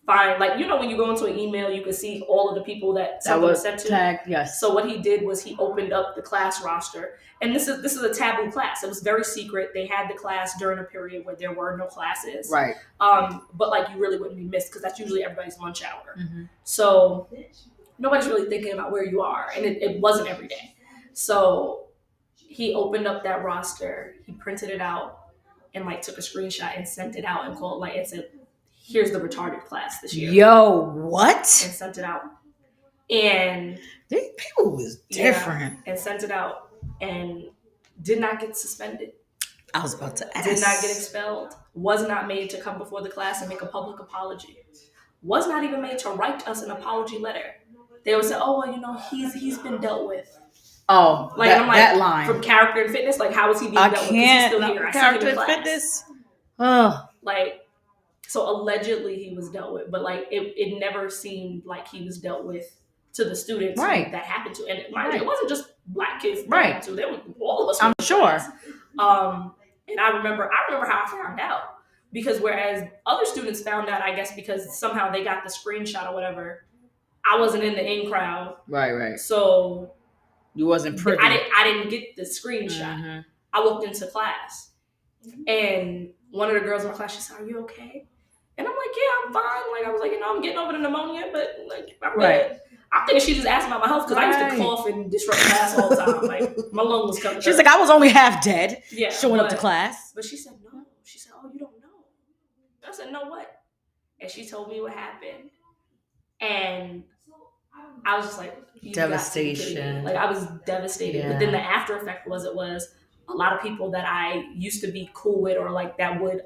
find, like, when you go into an email, you can see all of the people that something was sent to. Tagged, yes. So what he did was he opened up the class roster, and this is a taboo class. It was very secret. They had the class during a period where there were no classes, right? But like, you really wouldn't be missed because that's usually everybody's lunch hour. Mm-hmm. So nobody's really thinking about where you are, and it wasn't every day. So he opened up that roster, he printed it out, and like took a screenshot and sent it out and called and said, here's the retarded class this year. Yo, what? And sent it out. And these people was different. Yeah, and sent it out and did not get suspended. I was about to ask. Did not get expelled. Was not made to come before the class and make a public apology. Was not even made to write us an apology letter. They would say, oh, well, he's been dealt with. Oh, like, I'm like, that line. From Character and Fitness, like, how is he being dealt with? Because he's still here. Character and Fitness. Oh. Like, so allegedly he was dealt with, but like it never seemed like he was dealt with to the students that happened to. And mind you, it wasn't just black kids that happened to. There were all of us. I'm sure. And I remember how I found out, because whereas other students found out, I guess because somehow they got the screenshot or whatever, I wasn't in the in crowd. Right. So you wasn't privy. I didn't get the screenshot. Mm-hmm. I walked into class, and one of the girls in my class, she said, "Are you okay?" And I'm like, yeah, I'm fine. Like, I was like, I'm getting over the pneumonia, but like, I'm good. I'm thinking she just asked about my health because I used to cough and disrupt class all the time. Like, my lung was coming. She's like, I was only half dead. Yeah, showing up to class. But she said no. She said, oh, you don't know. I said, no, what? And she told me what happened, and I was just like, devastation. Like, I was devastated. Yeah. But then the after effect was a lot of people that I used to be cool with, or like that would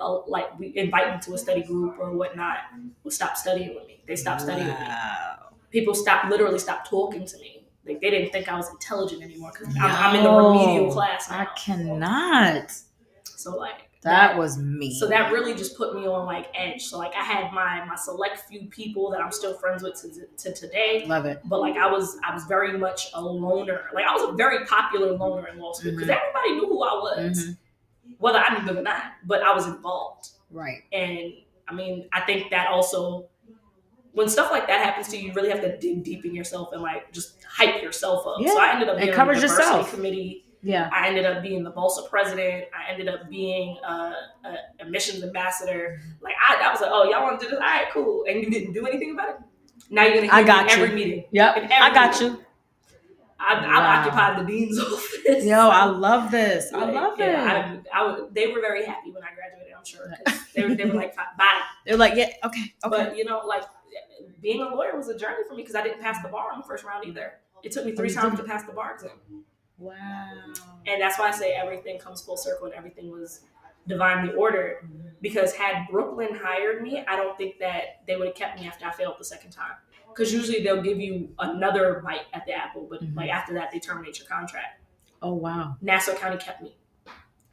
invite me to a study group or whatnot, would stop studying with me. They stopped studying with me. People literally stopped talking to me. Like, they didn't think I was intelligent anymore because I'm in the remedial class now. I cannot. So like that was me. So that really just put me on like edge. So like, I had my select few people that I'm still friends with to today. Love it. But like, I was very much a loner. Like, I was a very popular loner in law school because everybody knew who I was, whether I knew them or not. But I was involved. Right. And I mean, I think that also, when stuff like that happens to you, you really have to dig deep in yourself and like just hype yourself up. Yeah. So I ended up being on the diversity committee. Yeah, I ended up being the BOSA president. I ended up being a admissions ambassador. Like, I was like, oh, y'all want to do this? All right, cool. And you didn't do anything about it? Now you're going to hear me in every meeting. Yep, I got you. I occupied the dean's office. Yo, I love this. I love it. They were very happy when I graduated, I'm sure. They were like, bye. They were like, yeah, okay. But, like, being a lawyer was a journey for me because I didn't pass the bar on the first round either. It took me 3 times to pass the bar exam. Wow. And that's why I say everything comes full circle, and everything was divinely ordered. Because had Brooklyn hired me, I don't think that they would have kept me after I failed the second time. Because usually they'll give you another bite at the apple, but like after that, they terminate your contract. Oh, wow. Nassau County kept me,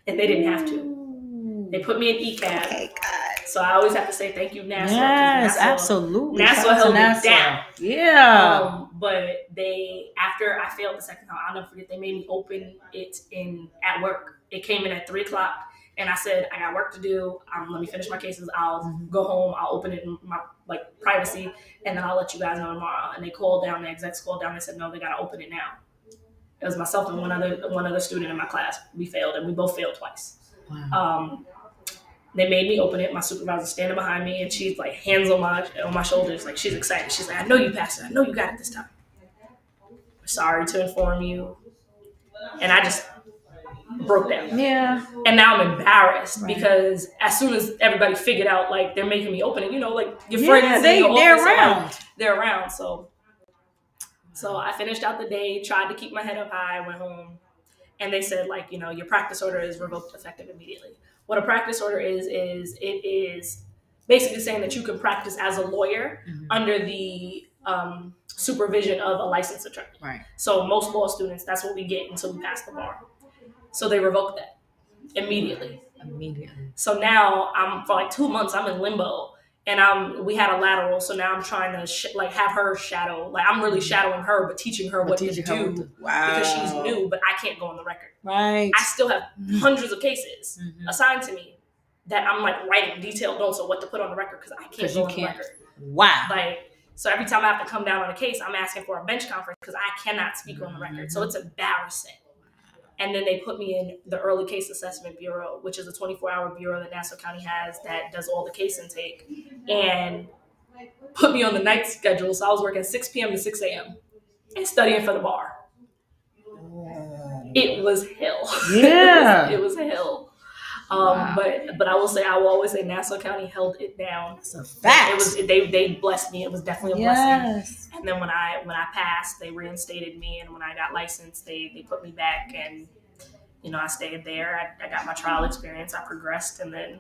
and they didn't have to. They put me in ECAB. Okay, God. So I always have to say thank you, Nassau. Yes, absolutely. Nassau held me down. Yeah. But they, after I failed the second time, I'll never forget, they made me open it at work. It came in at 3:00. And I said, I got work to do. Let me finish my cases. I'll go home. I'll open it in my privacy, and then I'll let you guys know tomorrow. And they called down. The execs called down. They said, no, they got to open it now. It was myself and one other student in my class. We failed, and we both failed twice. Wow. They made me open it. My supervisor standing behind me, and she's like hands on my shoulders, like she's excited. She's like, I know you passed it. I know you got it this time. Sorry to inform you. And I just broke down. Yeah. And now I'm embarrassed because as soon as everybody figured out, like, they're making me open it, you know, like your friends, they're around. They're around. So I finished out the day, tried to keep my head up high, went home, and they said, like, you know, your practice order is revoked effective immediately. What a practice order is it is basically saying that you can practice as a lawyer under the supervision of a licensed attorney. Right. So most law students, that's what we get until we pass the bar. So they revoked that immediately. So now for like 2 months, I'm in limbo, and we had a lateral. So now I'm trying to have her shadow. Like, I'm really shadowing her, but teaching her what to do. Wow. Because she's new, but I can't go on the record. Right. I still have hundreds of cases assigned to me that I'm like writing detailed notes on what to put on the record because I can't go on the record. Wow. Like, so every time I have to come down on a case, I'm asking for a bench conference because I cannot speak on the record. So it's embarrassing. And then they put me in the Early Case Assessment Bureau, which is a 24-hour bureau that Nassau County has that does all the case intake, and put me on the night schedule. So I was working 6 p.m. to 6 a.m. and studying for the bar. It was hell. Yeah. It was hell. Wow. But I will always say Nassau County held it down. That's a fact. They blessed me. It was definitely a blessing. And then when I passed, they reinstated me, and when I got licensed, they put me back, and you know, I stayed there. I got my trial experience. I progressed, and then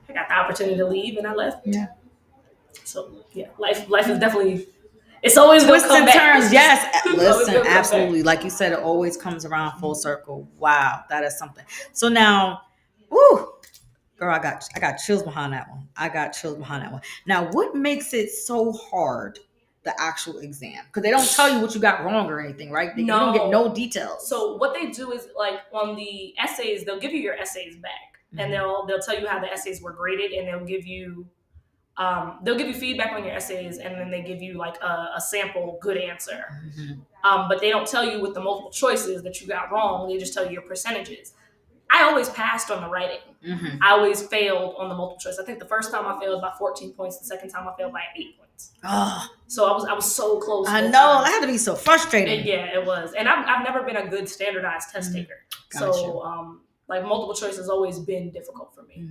I got the opportunity to leave, and I left. Yeah. So yeah, life is definitely. It's always twists and turns. Yes, listen, absolutely. Like you said, it always comes around full circle. Wow, that is something. So now, woo, girl, I got chills behind that one. Now, what makes it so hard? The actual exam, because they don't tell you what you got wrong or anything, right? You don't get no details. So what they do is, like, on the essays, they'll give you your essays back, and they'll tell you how the essays were graded, and they'll give you feedback on your essays, and then they give you like a sample good answer. But they don't tell you with the multiple choices that you got wrong. They just tell you your percentages. I always passed on the writing. I always failed on the multiple choice. I think the first time I failed by 14 points. The second time I failed by 8 points. So I was so close. I know. That had to be so frustrating. Yeah, it was. And I've never been a good standardized test taker. Gotcha. So like multiple choice has always been difficult for me.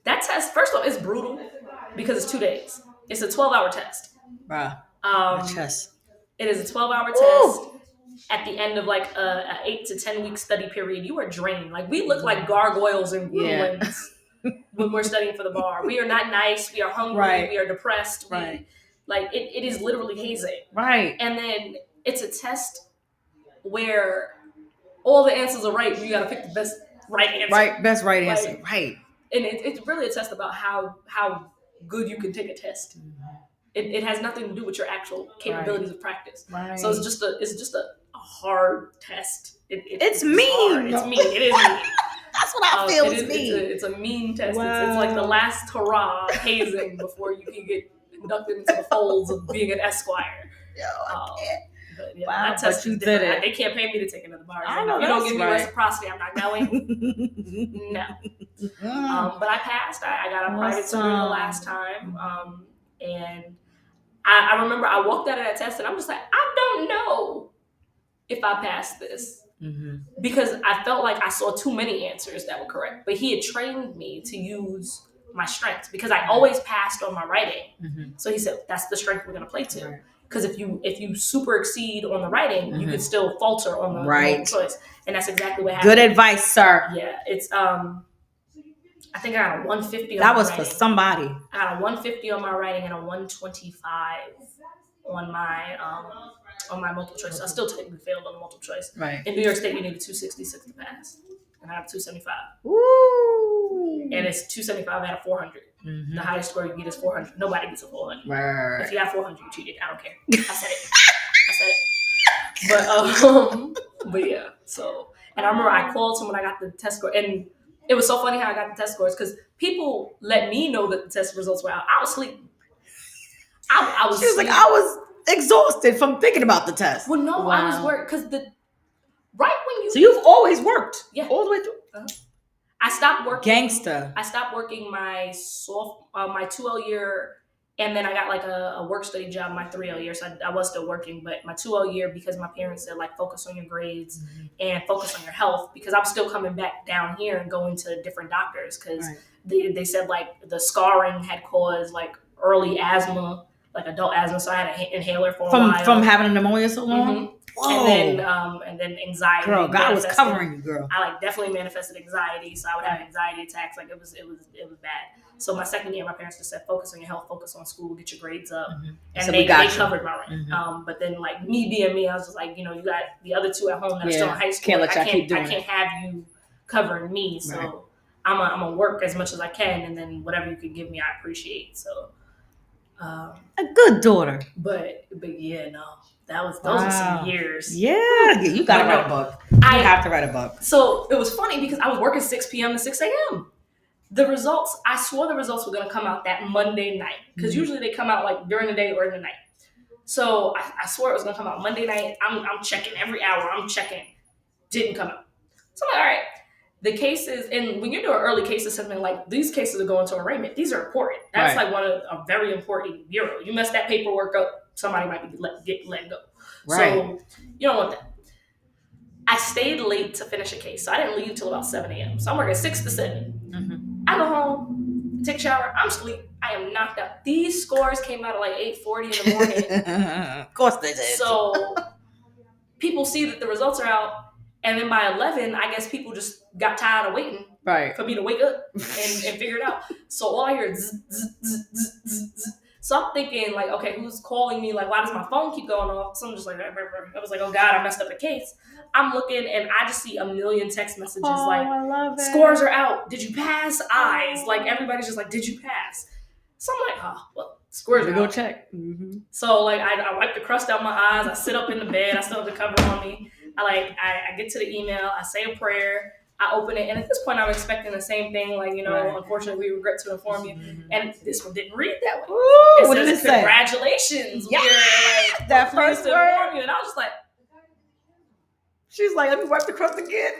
That test, first of all, is brutal because it's 2 days. It's a 12-hour test. Bruh. Test. It is a 12-hour test. At the end of like a 8 to 10 week study period, you are drained. Like, we look like gargoyles and gremlins when we're studying for the bar. We are not nice. We are hungry. Right. We are depressed. It is literally hazing. Right. And then it's a test where all the answers are right. You got to pick the best right answer. Right. Best right answer. Right. And it's really a test about how good you can take a test. It has nothing to do with your actual capabilities of practice. Right. So it's just a hard test. It's mean. Hard. It's mean. It is mean. That's what I feel is mean. It's a mean test. Wow. It's like the last hurrah hazing before you can get inducted into the folds of being an Esquire. Yo, I can't. But yeah, wow, that test is different. They can't pay me to take another bar. I know, if you don't give me reciprocity, I'm not going. No. But I passed. I got a private tutor the last time. And I remember I walked out of that test, and I'm just like, I don't know if I passed this. Because I felt like I saw too many answers that were correct. But he had trained me to use my strengths because I always passed on my writing. So he said, that's the strength we're going to play to. Because if you super exceed on the writing, you could still falter on the multiple choice, and that's exactly what happened. Good advice, sir. Yeah, it's I think I got a 150 on That my was writing. for somebody. I got a 150 on my writing and a 125 on my multiple choice. So I still technically failed on the multiple choice. Right. In New York State, you need a 266 to pass, and I have 275. Woo! And it's 275 out of 400. Mm-hmm. The highest score you get is 400. Nobody gets a 400. Right. If you got 400, you cheated. I don't care. I said it. But yeah. So, and I remember I called someone. I got the test score, and it was so funny how I got the test scores because people let me know that the test results were out. I was sleeping. I was. She was like, I was exhausted from thinking about the test. Well, no, I was worked because right when you. So you've always worked. Yeah. All the way through. Uh-huh. I stopped working. Gangster. I stopped working my 2L year, and then I got like a work study job my 3L year. So I was still working, but my 2L year, because my parents said like focus on your grades and focus on your health, because I'm still coming back down here and going to different doctors because they said like the scarring had caused like early asthma, like adult asthma. So I had an inhaler for a while. From having a pneumonia so long. Mm-hmm. And then anxiety. Girl, God was covering you, girl. I like definitely manifested anxiety, so I would have anxiety attacks. Like it was bad. So my second year, my parents just said, focus on your health, focus on school, get your grades up, and so they covered my rent. Mm-hmm. But then like me being me, I was just like, you know, you got the other two at home that are still in high school. I can't have you covering me. So I'm gonna work as much as I can, and then whatever you could give me, I appreciate. So a good daughter. But yeah, no. Those are some years. Yeah, you gotta write a book. You have to write a book. So it was funny because I was working 6 p.m. to 6 a.m. The results, I swore the results were gonna come out that Monday night because usually they come out like during the day or in the night. So I swore it was gonna come out Monday night. I'm checking every hour. I'm checking. Didn't come out. So I'm like, all right. The cases, and when you're doing early case assessment, like these cases are going to arraignment. These are important. That's like one of a very important bureau. You mess that paperwork up, somebody might get let go. Right. So you don't want that. I stayed late to finish a case, so I didn't leave till about 7 a.m. So I'm working 6 to 7. Mm-hmm. I go home, take a shower, I'm asleep. I am knocked out. These scores came out at like 8:40 in the morning. Of course they did. So people see that the results are out. And then by 11, I guess people just got tired of waiting for me to wake up and figure it out. So all I hear is zzz, zzz, zzz, zzz, zzz. So I'm thinking like, okay, who's calling me? Like, why does my phone keep going off? So I'm just like, I was like, oh God, I messed up the case. I'm looking and I just see a million text messages I love it. Scores are out. Did you pass? Eyes. Like everybody's just like, did you pass? So I'm like, oh, well, scores are out. Go check. Mm-hmm. So like I wipe the crust out my eyes. I sit up in the bed. I still have the cover on me. I get to the email, I say a prayer, I open it, and at this point I'm expecting the same thing, like, you know, unfortunately we regret to inform you. And this one didn't read that way. Ooh, what did it say? Congratulations. Yeah. We're like that first word. And I was just like, she's like, let me wipe the crust again.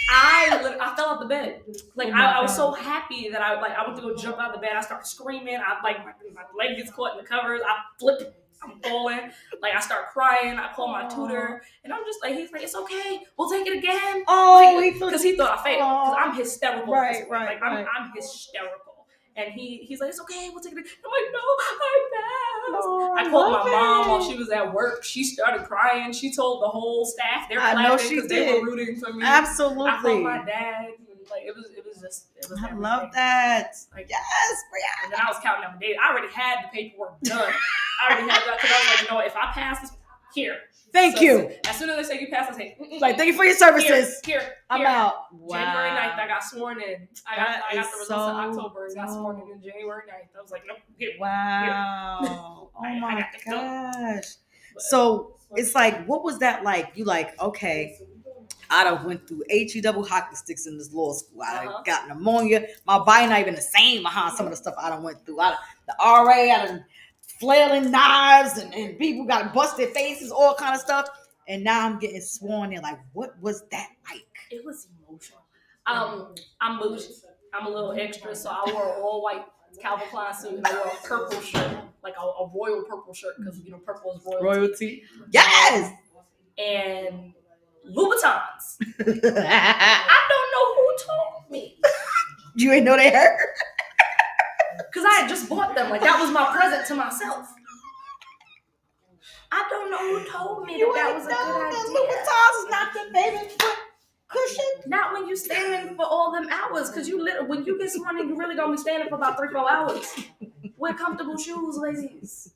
I fell out the bed. Like I was so happy that I went to go jump out of the bed. I started screaming. I like my leg gets caught in the covers. I flip. I'm falling. Like I start crying. I call my tutor, and I'm just like, he's like, it's okay. We'll take it again. Oh, because he thought I failed. Because I'm hysterical. Right. I'm hysterical. And he's like, it's okay. We'll take it again. I'm like, no, I passed. Oh, I called my mom while she was at work. She started crying. She told the whole staff they're clapping because they were rooting for me. Absolutely. I called my dad. Like it was I love that. Like, yes, Brianna. And then I was counting down the days. I already had the paperwork done. I already had that because I was like, you know what? If I pass this, here. Thank you. As soon as they say you pass, I say, like, thank you for your services. Here. I'm out. Wow. January 9th, I got sworn in. I got the results in October and got sworn in January 9th. I was like, nope, here. Wow. Here. Oh my gosh. So it's like, what was that like? You like, okay, I done went through HE hockey sticks in this law school. I done got pneumonia. My body not even the same behind some of the stuff I done went through. The RA, I done flailing knives and people got busted faces, all kind of stuff. And now I'm getting sworn in. Like, what was that like? It was emotional. I'm bougie. I'm a little extra, so I wore an all white Calvin Klein suit and I wore a purple shirt, like a royal purple shirt, because you know purple is royalty. Yes. And Louboutins. I don't know who told me. You ain't know they hurt? Because I had just bought them. Like, that was my present to myself. I don't know who told me that was a good idea. Louboutins is not the baby foot cushion. Not when you standing for all them hours, because when you get running, you really gonna be standing for about 3-4 hours. Wear comfortable shoes, ladies.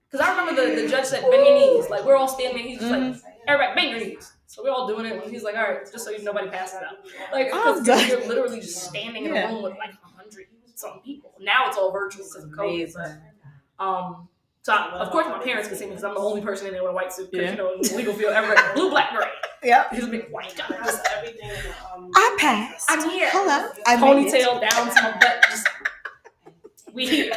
Because I remember the judge said, bend your knees. Like, we're all standing there. He's just like, everybody, bend your knees. So we're all doing it. And he's like, all right, just so nobody passes out. Like, because you're literally just standing in a room with like 100-something people. Now it's all virtual because of COVID. But, so of course my parents can see me because I'm the only person in there with a white suit. Because, in the legal field, everybody, blue, black, gray. Yep. He's a big white guy. Everything. I passed. I'm here. Hello. Ponytail down to my butt. Just, we here.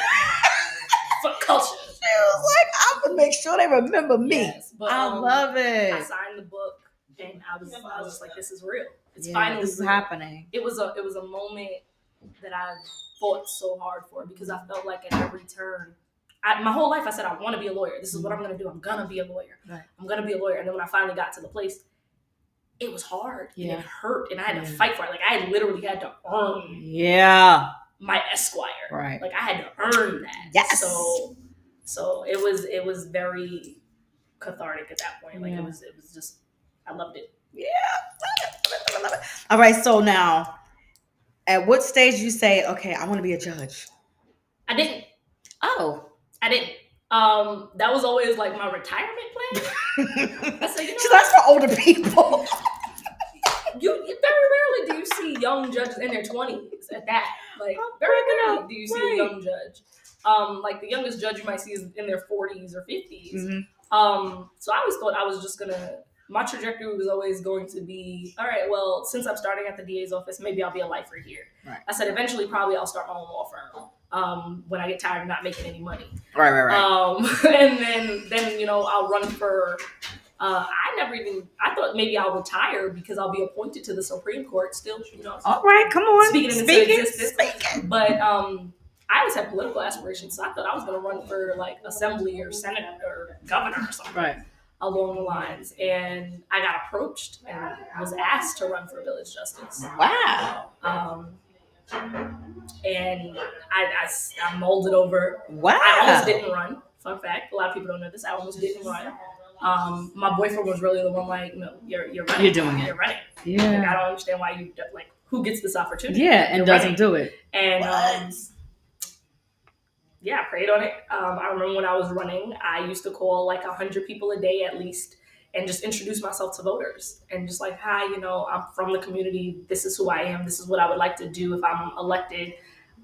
For culture. She was like, I'm gonna make sure they remember me. Yes, but, I love it. I signed the book, and I was just like, this is real. It's finally this is happening. It was a moment that I fought so hard for because I felt like at every turn, my whole life I said I want to be a lawyer. This is what I'm gonna do. I'm gonna be a lawyer. Right. I'm gonna be a lawyer. And then when I finally got to the place, it was hard. Yeah. And it hurt, and I had to fight for it. Like I literally had to earn. Yeah. My Esquire. Right. Like I had to earn that. Yes. So it was very cathartic at that point. Like it was just, I loved it. Yeah. I love it. All right. So now, at what stage did you say, okay, I want to be a judge? I didn't. Oh. I didn't. That was always like my retirement plan. I said, that's for older people. You very rarely do you see young judges in their 20s at that. Like very rarely do you see a young judge. Like the youngest judge you might see is in their 40s or 50s. Mm-hmm. So I always thought I was just my trajectory was always going to be, all right, well, since I'm starting at the DA's office, maybe I'll be a lifer here. Right. I said, eventually, probably I'll start my own law firm when I get tired of not making any money. Right. And then I'll run for, I thought maybe I'll retire because I'll be appointed to the Supreme Court still, All right, come on. Speaking into existence. But I always had political aspirations, so I thought I was going to run for like assembly or senate or governor or something along the lines. And I got approached and was asked to run for village justice. Wow. And I molded over. Wow. I almost didn't run. Fun fact, a lot of people don't know this. I almost didn't run. My boyfriend was really the one like, no, you're running. You're doing it. You're running. Yeah. Like, I don't understand why you like who gets this opportunity. Yeah, and doesn't do it. And I prayed on it. I remember when I was running, I used to call like 100 people a day at least and just introduce myself to voters and just like, hi, I'm from the community. This is who I am. This is what I would like to do if I'm elected.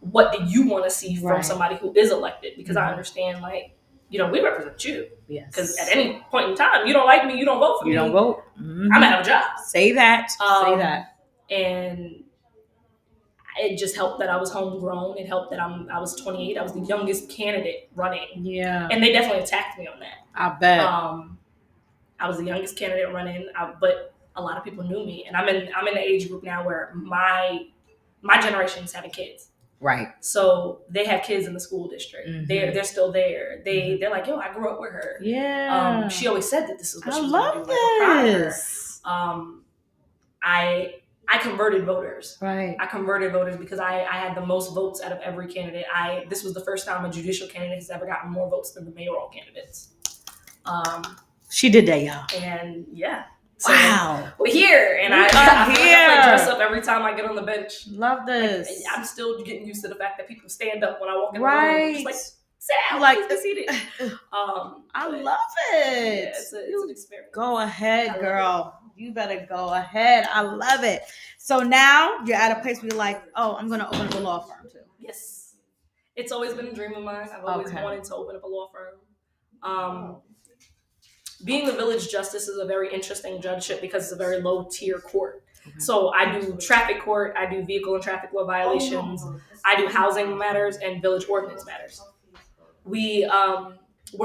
What do you want to see from somebody who is elected? Because I understand like, we represent you. Yes. Because at any point in time, you don't like me, you don't vote for me. You don't vote. Mm-hmm. I'm out of a job. Say that. Say that. And it just helped that I was homegrown. It helped that I was 28. I was the youngest candidate running. Yeah. And they definitely attacked me on that. I bet. I was the youngest candidate running, but a lot of people knew me. And I'm in the age group now where my generation is having kids. Right. So they have kids in the school district. Mm-hmm. They're still there. They're like, yo, I grew up with her. Yeah. She always said that this is what she was going to do. This. I converted voters. Right. I converted voters because I had the most votes out of every candidate. This was the first time a judicial candidate has ever gotten more votes than the mayoral candidates. She did that, y'all. And so we're here, and I dress up every time I get on the bench. Love this. Like, I'm still getting used to the fact that people stand up when I walk in the room. Just like, sit down, like be seated. I love it. Yeah, it's an experience. Go ahead, girl. You better go ahead. I love it. So now you're at a place where you're like, oh, I'm going to open up a law firm too. Yes. It's always been a dream of mine. I've always wanted to open up a law firm. Being the village justice is a very interesting judgeship because it's a very low tier court. Okay. So I do traffic court, I do vehicle and traffic law violations, I do housing matters and village ordinance matters. We're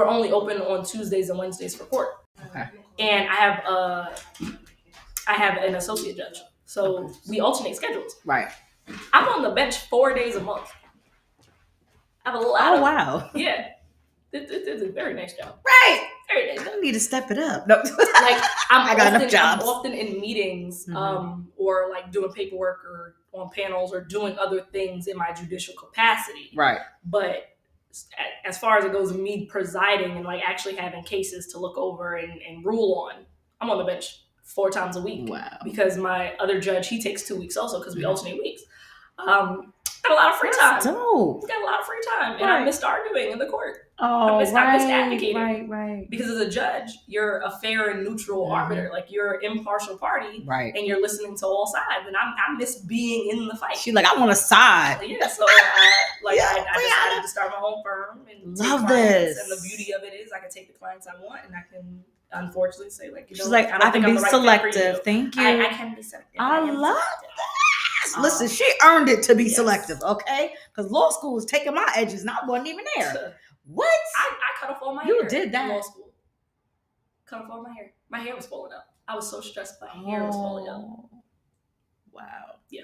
only open on Tuesdays and Wednesdays for court. Okay. And I have an associate judge. So we alternate schedules. Right. I'm on the bench 4 days a month. I have a lot wow. Yeah. It's a very nice job. Right. Very nice. I need to step it up. No. Like I got enough jobs. I'm often in meetings, or like doing paperwork or on panels or doing other things in my judicial capacity. Right. But as far as it goes, me presiding and like actually having cases to look over and rule on, I'm on the bench 4 times a week. Wow. Because my other judge, he takes 2 weeks also because we alternate weeks. Got a lot of free time. Dope. Got a lot of free time, and Right. I missed arguing in the court. Oh, I missed advocating. Right. Because as a judge, you're a fair and neutral arbiter. Like, you're an impartial party, right, and you're listening to all sides. And I miss being in the fight. She's like, I want to side. Yeah, so I decided to start my own firm and love this. And the beauty of it is, I can take the clients I want, and I can unfortunately say, like, you know, she's like, I can be selective. Thank you. I can be selective. I love this. Listen, she earned it to be selective, okay? Because law school was taking my edges, and I wasn't even there. What? I cut off all my hair. You did that in law school. Cut off all my hair. My hair was falling out. I was so stressed. My hair was falling out. Wow. Yeah.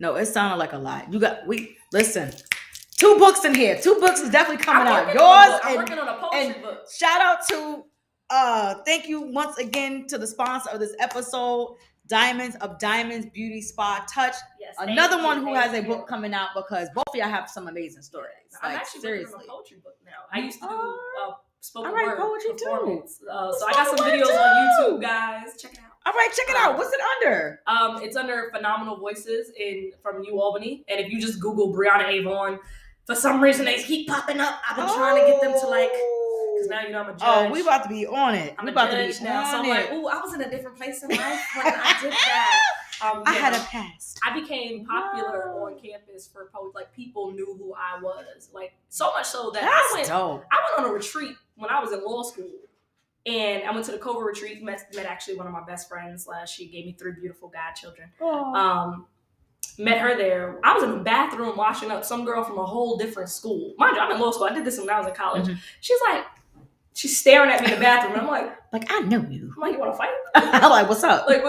No, it sounded like a lot. Listen. 2 books in here. 2 books is definitely coming out. Yours. I'm working on a poetry book. Shout out to thank you once again to the sponsor of this episode, Diamonds of Diamonds Beauty Spa Touch. Yes, another one who has a book coming out, because both of y'all have some amazing stories. I'm actually working on a poetry book now. I used to do spoken word poetry performance. Too. So I got some videos on YouTube, guys. Check it out. All right, check it out. What's it under? It's under Phenomenal Voices from New Albany. And if you just Google Brianna A. Vaughan, for some reason they keep popping up. I've been trying to get them to like, because now you know I'm a judge. Oh, we about to be on it. I'm about to be now. So I'm like, ooh, I was in a different place in life when I did that. I had a past. I became popular on campus for like people knew who I was. Like, so much so that I went on a retreat when I was in law school. And I went to the Cova retreat, met actually one of my best friends. She gave me 3 beautiful godchildren. Met her there. I was in the bathroom washing up some girl from a whole different school. Mind you, I'm in law school. I did this when I was in college. Mm-hmm. She's staring at me in the bathroom. And I'm like, I know you. I'm like, you want to fight? I'm like, what's up? Like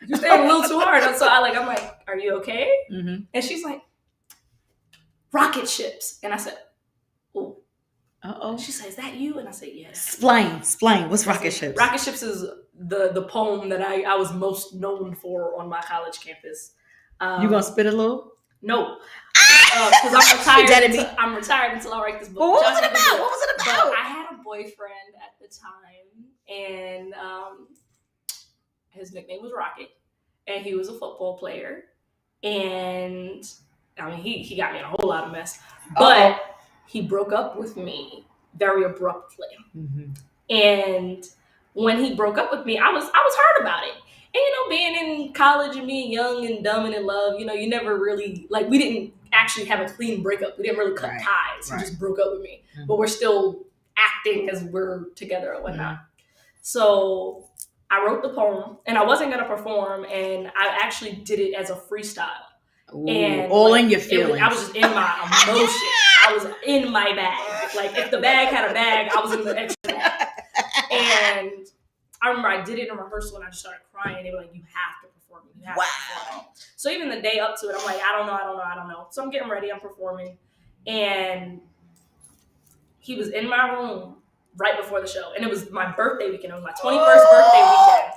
you're staring a little too hard. So I'm like, are you okay? Mm-hmm. And she's like, rocket ships. And I said, oh. Uh-oh. She said, is that you? And I said, yes. Explain. What's rocket ships? Rocket ships is the poem that I was most known for on my college campus. You gonna spit a little? No. Because I'm retired until I write this book. Well, what was it about? But I had a boyfriend at the time, and his nickname was Rocket, and he was a football player. And I mean, he got me in a whole lot of mess. But he broke up with me very abruptly. Mm-hmm. And when he broke up with me, I was hurt about it. And, being in college and being young and dumb and in love, you never really, we didn't actually have a clean breakup. We didn't really cut ties. He just broke up with me. Mm-hmm. But we're still acting as we're together and whatnot. Mm-hmm. So I wrote the poem, and I wasn't going to perform, and I actually did it as a freestyle. Ooh, and all in your feelings. I was just in my emotion. I was in my bag. Like, if the bag had a bag, I was in the extra bag. And I remember I did it in rehearsal, and I just started crying. They were like, you have to perform it. You have to perform it. So even the day up to it, I'm like, I don't know. So I'm getting ready. I'm performing. And he was in my room right before the show. And it was my birthday weekend. It was my 21st birthday weekend.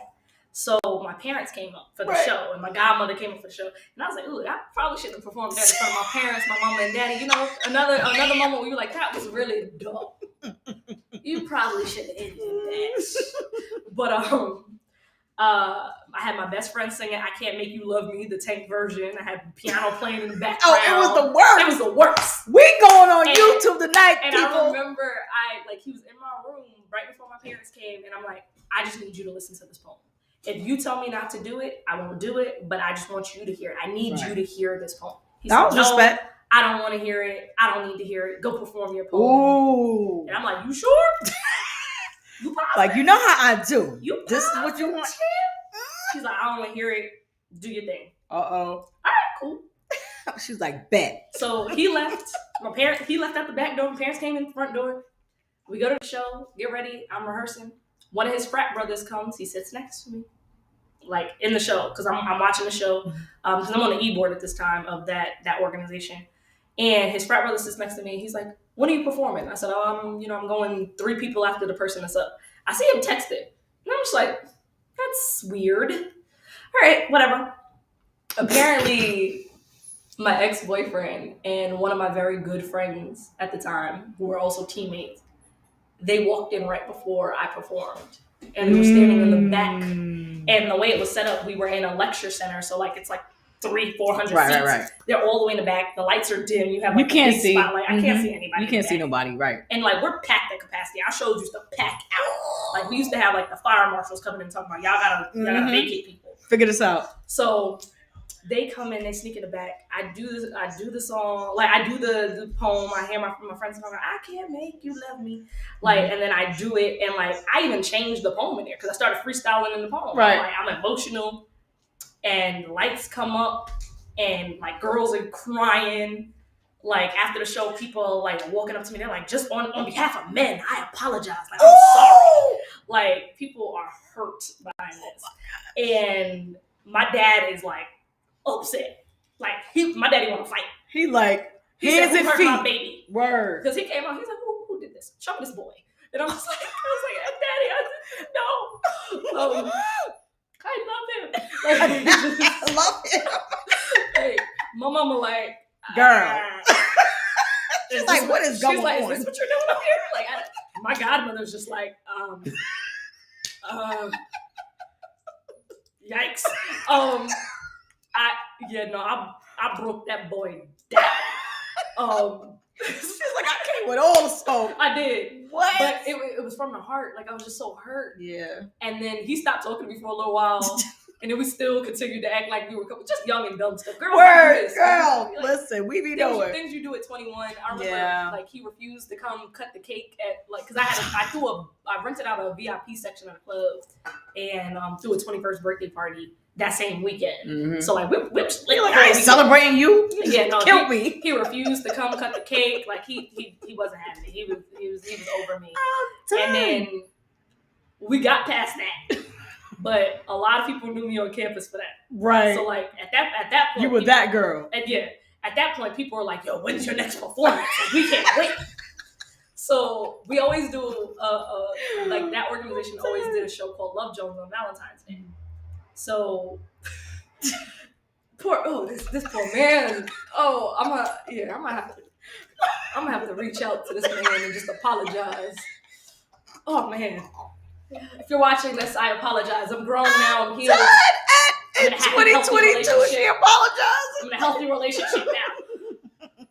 So my parents came up for the show, and my godmother came up for the show. And I was like, ooh, I probably shouldn't have performed that in front of my parents, my mama and daddy. Another moment where you were like, that was really dumb. You probably should have ended that. But I had my best friend singing "I Can't Make You Love Me," the Tank version. I had piano playing in the background. Oh, it was the worst. It was the worst. We going on YouTube tonight, and people. I remember he was in my room right before my parents came, and I'm like, I just need you to listen to this poem. If you tell me not to do it, I won't do it, but I just want you to hear it. I need you to hear this poem. He said, no, respect. I don't want to hear it. I don't need to hear it. Go perform your poem. Ooh. And I'm like, you sure? You like, you know how I do. This is what you want. She's like, I don't want to hear it. Do your thing. Uh-oh. All right, cool. She's like, bet. So he left. He left out the back door. My parents came in the front door. We go to the show. Get ready. I'm rehearsing. One of his frat brothers comes. He sits next to me, like in the show, because I'm watching the show. Because I'm on the e-board at this time of that organization. And his frat brother sits next to me. He's like, "When are you performing?" I said, I'm going 3 people after the person that's up." I see him text it, and I'm just like, "That's weird." All right, whatever. Apparently, my ex-boyfriend and one of my very good friends at the time, who were also teammates, they walked in right before I performed, and they were standing in the back. And the way it was set up, we were in a lecture center, so like it's like 300-400 seats. Right. They're all the way in the back. The lights are dim. You have You like can't a big see. spotlight. I can't see anybody. You can't see nobody, right? And like we're packed at capacity. Our shows used to pack out. Like we used to have like the fire marshals coming in and talking about y'all gotta vacate people. Figure this out. So they come in, they sneak in the back. I do the song, like I do the poem. I hear my friends talking, I can't make you love me, like, and then I do it, and like I even changed the poem in there because I started freestyling in the poem. Right. I'm emotional, and lights come up, and like girls are crying. Like after the show, people like walking up to me, they're like, just on behalf of men, I apologize. Like I'm sorry. Like people are hurt by this, and my dad is like upset. Like my daddy want to fight. He like he hands said, and hurt feet. my baby. Word. Because he came out. He's like, who did this? Show me this boy. And I was like, Daddy, no. I love him. Like, I love him. Hey, my mama like, girl. She's like, what is going on? She's like, is this what you're doing up here? Like, my godmother's just like, yikes. I broke that boy down. She's like, I came with all the smoke. I did. What? But it was from the heart. Like, I was just so hurt. Yeah. And then he stopped talking to me for a little while. And then we still continued to act like we were just young and dumb stuff. Girl, girl, like, listen, we be doing things you do at 21. I remember, like, he refused to come cut the cake at, like, because I rented out a VIP section at a club and threw a 21st birthday party that same weekend. Mm-hmm. So like, like I ain't celebrating you. Yeah, no, killed me. He refused to come cut the cake. Like he wasn't having it. He was over me. And then we got past that. But a lot of people knew me on campus for that. Right. So like at that point, you were that girl. And yeah, at that point, people were like, "Yo, when's your next performance? Like, we can't wait." So we always do like that organization always did a show called Love Jones on Valentine's Day. So this poor man. Oh, I'm gonna have to reach out to this man and just apologize. Oh man. If you're watching this, I apologize. I'm grown now. I'm healed. In 2022, she apologized. I'm in a healthy relationship now.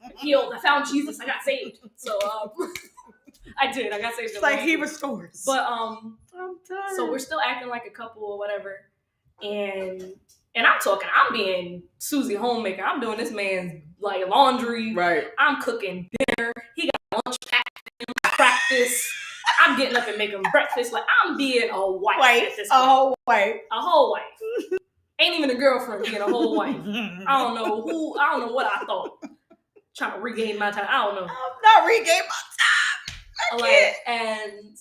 I'm healed. I found Jesus. I got saved. So I did. I got saved. It's like he restores. But I'm tired. So we're still acting like a couple or whatever. And I'm being Susie Homemaker. I'm doing this man's like laundry. Right. I'm cooking dinner. He got lunch packed in practice. I'm getting up and making breakfast. Like, I'm being a wife at this point. A whole wife. A whole wife. Ain't even a girlfriend being a whole wife. I don't know what I thought. Trying to regain my time. I don't know. I'm not regaining my time. And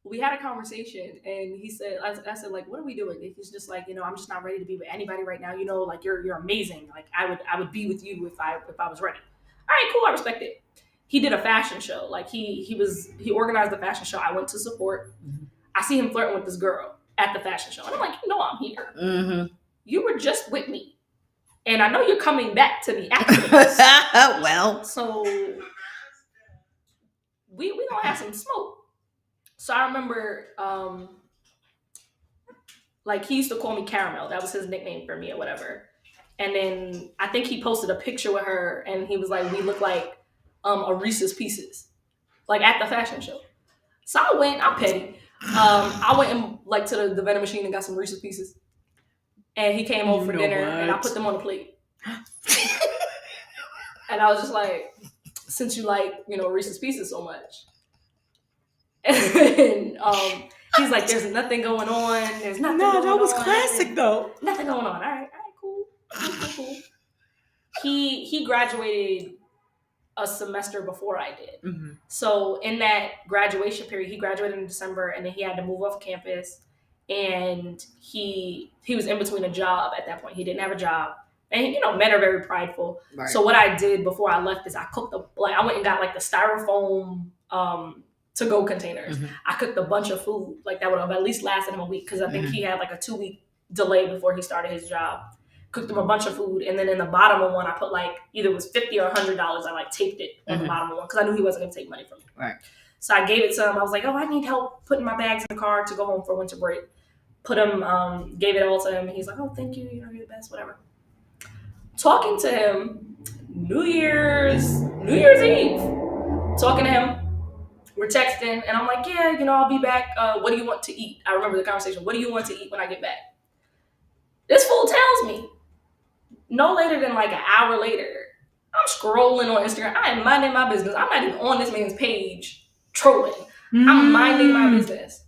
we had a conversation, and he said, I said, like, what are we doing? He's just like, I'm just not ready to be with anybody right now. Like, you're amazing. Like, I would be with you if I was ready. All right, cool. I respect it. He did a fashion show. Like he organized the fashion show. I went to support. Mm-hmm. I see him flirting with this girl at the fashion show. And I'm like, I'm here. Mm-hmm. You were just with me. And I know you're coming back to the acting. Well. So we gonna have some smoke. So I remember like he used to call me Caramel. That was his nickname for me or whatever. And then I think he posted a picture with her and he was like, we look like a Reese's Pieces, like at the fashion show. So I went, I'm petty. I went and like to the vending machine and got some Reese's Pieces. And he came over for dinner and I put them on a plate. And I was just like, since you like, Reese's Pieces so much. And he's like, there's nothing going on. There's nothing going on. No, that was classic though. Nothing going on. All right, cool. He graduated a semester before I did. Mm-hmm. So in that graduation period, he graduated in December and then he had to move off campus and he was in between a job at that point. He didn't have a job. And men are very prideful. Right. So what I did before I left is I went and got like the styrofoam to-go containers. Mm-hmm. I cooked a bunch of food like that would have at least lasted him a week because I think he had like a 2-week delay before he started his job. cooked them a bunch of food, and then in the bottom of one, I put like either it was $50 or $100. I like taped it on the bottom of one because I knew he wasn't gonna take money from me. Right. So I gave it to him. I was like, oh, I need help putting my bags in the car to go home for winter break. Put him, gave it all to him. He's like, oh, thank you. You're the best, whatever. Talking to him, New Year's Eve. Talking to him. We're texting, and I'm like, yeah, I'll be back. What do you want to eat? I remember the conversation. What do you want to eat when I get back? This fool tells me, no later than like an hour later, I'm scrolling on Instagram. I am minding my business. I'm not even on this man's page trolling. I'm minding my business.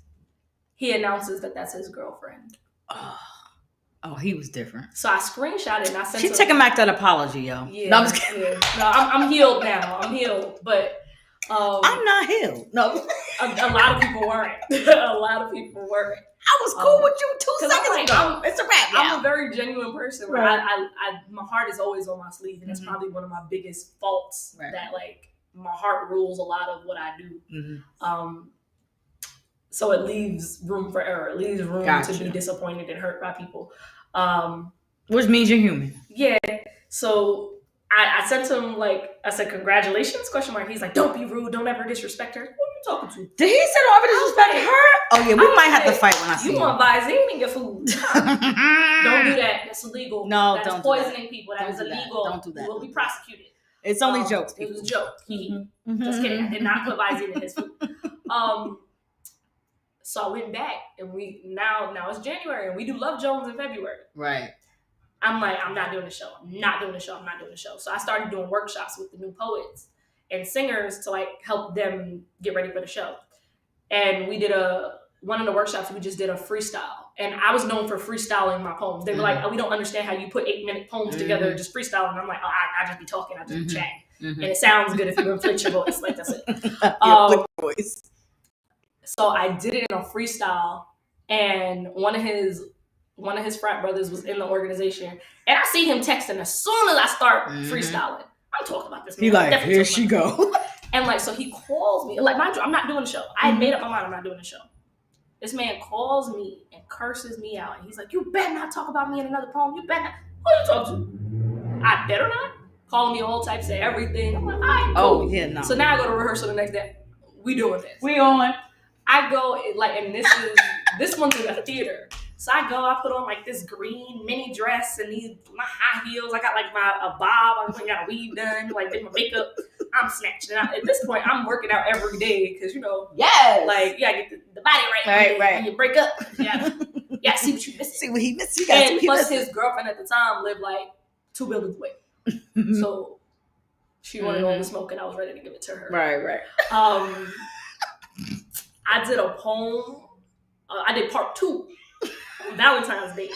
He announces that that's his girlfriend. Oh, he was different. So I screenshot it and I sent She taking back that apology, yo. Yeah. No, I'm just kidding. Yeah. No, I'm healed now. I'm healed. But I'm not healed. No. A lot of people weren't. A lot of people weren't. I was cool with you 2 seconds ago. It's a wrap. I'm a very genuine person. Right. My heart is always on my sleeve, and it's probably one of my biggest faults that like my heart rules a lot of what I do. So it leaves room for error. It leaves room to be disappointed and hurt by people. Which means you're human. Yeah. So I sent him I said, congratulations, ? He's like, don't be rude. Don't ever disrespect her. Who are you talking to? Did he say don't ever disrespect her? Oh yeah, we might have to fight when I see you. You want Visine in your food. Don't do that. That's illegal. No, that's don't poisoning people. That is illegal. Don't do that. You will be prosecuted. It's only jokes. It was a joke. Just kidding. I did not put Visine in his food. So I went back, and now it's January, and we do Love Jones in February. Right. I'm like, I'm not doing the show. I'm not doing the show. So I started doing workshops with the new poets and singers to like help them get ready for the show. And we did one of the workshops, we just did a freestyle. And I was known for freestyling my poems. They were like, oh, we don't understand how you put 8-minute poems together, just freestyling. And I'm like, oh, I just be talking, I just be chatting. And it sounds good if you inflate your voice. Like, that's it. Voice. So I did it in a freestyle, and one of his frat brothers was in the organization, and I see him texting as soon as I start freestyling. I'm talking about this. He like, here she go. And so he calls me. Like, mind you, I'm not doing the show. I had made up my mind I'm not doing the show. This man calls me and curses me out, and he's like, you better not talk about me in another poem. You better not. Who are you talking to? I better not. Calling me all types of everything. I'm like, all right, cool. Oh, yeah, no. So now I go to rehearsal the next day. We doing this. We on. I go and this one's in a theater. So I go, I put on like this green mini dress and my high heels. I got like a bob. I got a weave done, like did my makeup. I'm snatched. And at this point, I'm working out every day because yes, like get the body right. When you break up, yeah, see what you missing. See what he missed. And plus, his girlfriend at the time lived like 2 buildings away, so she wanted all the smoke, and I was ready to give it to her. Right. I did a poem. I did part 2, Valentine's Day,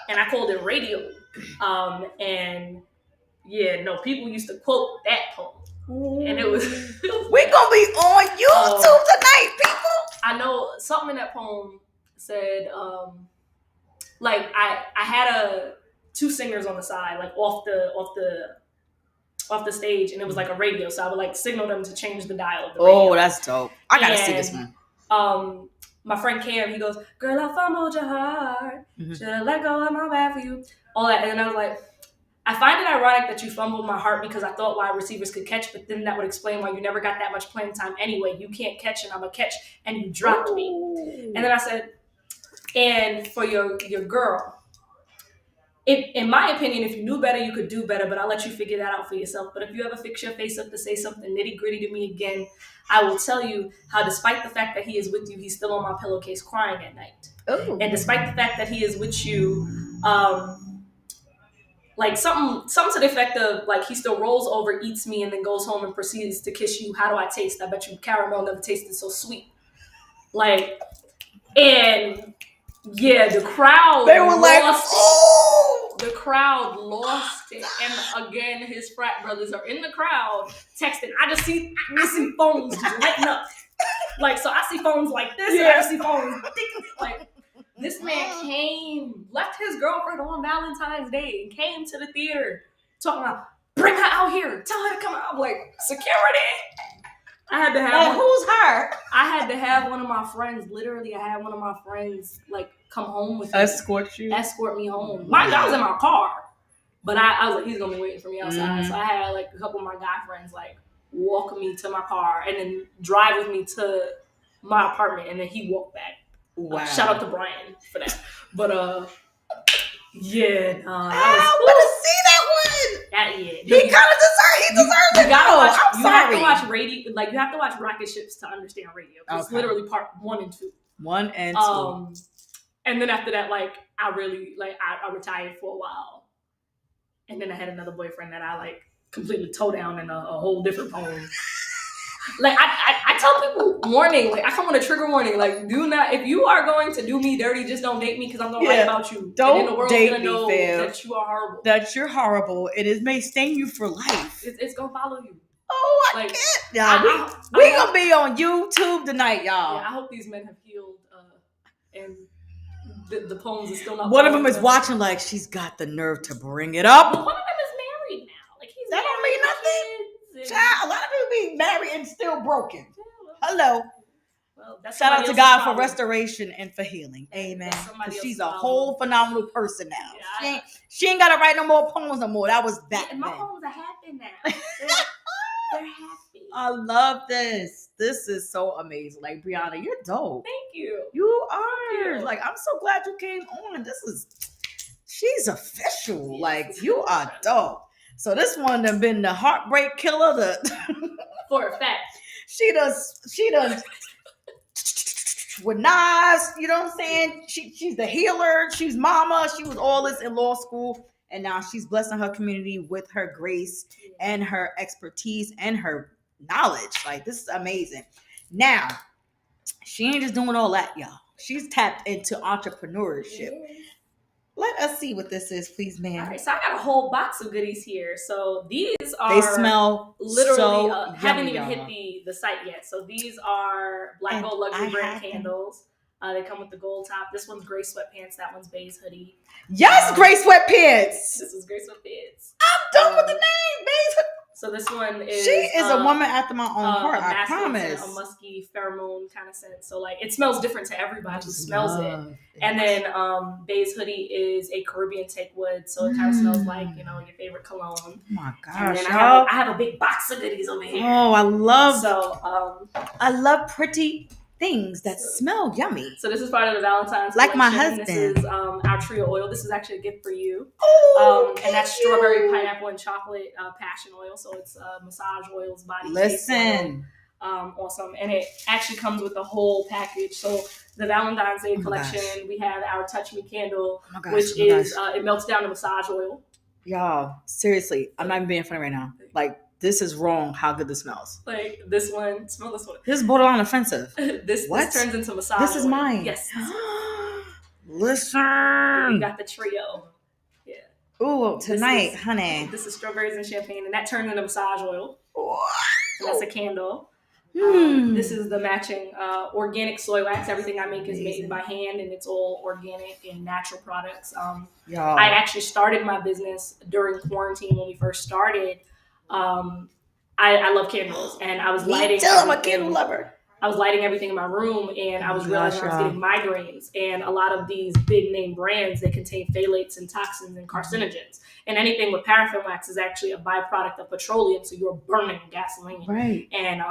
and I called it Radio. And people used to quote that poem, and it was. We're gonna be on YouTube tonight, people. I know something in that poem said, I had 2 singers on the side, like off the stage, and it was like a radio, so I would like signal them to change the dial of the radio. Oh, that's dope. I gotta see this one. My friend Cam, he goes, girl, I fumbled your heart. Should I let go of my bad for you? All that. And then I was like, I find it ironic that you fumbled my heart because I thought wide receivers could catch, but then that would explain why you never got that much playing time anyway. You can't catch and I'm a catch, and you dropped me. And then I said, and for your girl, in my opinion, if you knew better, you could do better, but I'll let you figure that out for yourself. But if you ever fix your face up to say something nitty gritty to me again, I will tell you how despite the fact that he is with you, he's still on my pillowcase crying at night. Ooh. And despite the fact that he is with you, like something to the effect of like he still rolls over, eats me, and then goes home and proceeds to kiss you. How do I taste? I bet you caramel never tasted so sweet. Like, and yeah, the crowd. They were like, oh! The crowd lost it. And again, his frat brothers are in the crowd texting. I see phones just lighting up. Like, so I see phones like this, and I just see phones like this man left his girlfriend on Valentine's Day and came to the theater talking about, bring her out here, tell her to come out. I'm like, security? I had to have Like, who's her? I had to have one of my friends. Literally, I had one of my friends like come home with me, Escort me home. Mind you, I was in my car, but I was like, he's gonna be waiting for me outside. Mhm. So I had like a couple of my guy friends like walk me to my car and then drive with me to my apartment, and then he walked back. Wow. Shout out to Brian for that. But yeah, I want to see that one. yeah, He kind of deserves. He deserves it. I'm sorry. Have to watch radio. Like you have to watch Rocket Ships to understand radio. It's Okay. literally part 1 and 2. 1 and 2. And then after that, like I really like I retired for a while, and then I had another boyfriend that I like completely tore down in a whole different poem. Like I tell people, warning, like I come with a trigger warning, like do not, if you are going to do me dirty, just don't date me because I'm gonna write about you. Don't and then the world's date gonna know me, fam. that you are horrible. That you're horrible. It may stain you for life. It's gonna follow you. Oh, I can't. Y'all, we gonna be on YouTube tonight, y'all. Yeah, I hope these men have healed, and the poems is still not. One of them is watching, like she's got the nerve to bring it up. Well, one of them is married now. Like he's that don't mean nothing. Child, a lot of people be married and still broken. Hello. Well, shout out to God for restoration and for healing. Amen. Because she's a whole phenomenal person now. Yeah, she ain't got to write no more poems no more. That was that. Yeah, my poems are happy now. They're happy. I love this. This is so amazing. Like, Brianna, you're dope. Thank you. You are. Like, I'm so glad you came on. She's official. Yes, like, you are dope. So this one done been the heartbreak killer. For a fact. She does with knives, you know what I'm saying? She's the healer, she's mama, she was all this in law school, and now she's blessing her community with her grace and her expertise and her knowledge. Like, this is amazing. Now, she ain't just doing all that, y'all. She's tapped into entrepreneurship. Let us see what this is, please, ma'am. All right, so I got a whole box of goodies here. So these are they smell literally so haven't even hit the site yet. So these are Black Gold Luxury brand candles. They come with the gold top. This one's gray sweatpants. That one's beige hoodie. Yes, gray sweatpants. This is gray sweatpants. I'm done with the name, beige hoodie. So this one is... She is a woman after my own heart, I promise. A musky pheromone kind of scent. So, like, it smells different to everybody who smells it. And then beige hoodie is a Caribbean take wood. So it kind of smells like, you know, your favorite cologne. Oh, my gosh. And then I have a big box of goodies over here. Oh, I love... So, I love pretty things that smell yummy. So this is part of the Valentine's like collection. My husband. This is our trio oil. This is actually a gift for you. Oh, and that's strawberry, pineapple, and chocolate passion oil. So it's massage oils, body Listen. Oil. Awesome. And it actually comes with the whole package. So the Valentine's Day collection, we have our Touch Me candle, which is it melts down to massage oil. Y'all, seriously, I'm not even being funny right now. Like, this is wrong how good this smells. Like, this one, smell this one. This is borderline offensive. This turns into massage This is oil. mine. Yes. Listen. We got the trio. Yeah. Ooh, tonight, honey. This is strawberries and champagne, and that turns into massage oil. And that's a candle. This is the matching organic soy wax. Everything I make is made by hand, and it's all organic and natural products. I actually started my business during quarantine when we first started. I love candles, and I was lighting. I'm a candle lover. I was lighting everything in my room, and I was realizing I was getting migraines. And a lot of these big name brands, they contain phthalates and toxins and carcinogens. And anything with paraffin wax is actually a byproduct of petroleum, so you're burning gasoline. Right. And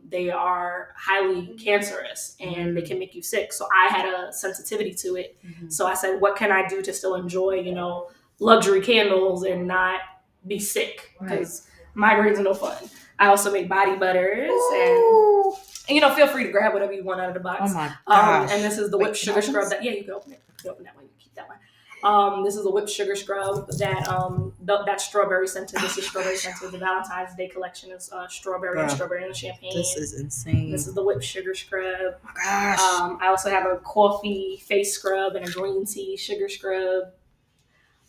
they are highly cancerous, and they can make you sick. So I had a sensitivity to it. So I said, what can I do to still enjoy, you know, luxury candles and not be sick? Because migraines are no fun. I also make body butters and you know, feel free to grab whatever you want out of the box. Oh my gosh. And this is the whipped sugar scrub that you can open it. You can open that one. You keep that one. This is a whipped sugar scrub that's strawberry scented. This is strawberry scented. The Valentine's Day collection is strawberry and champagne. This is insane. This is the whipped sugar scrub. Oh my gosh. I also have a coffee face scrub and a green tea sugar scrub.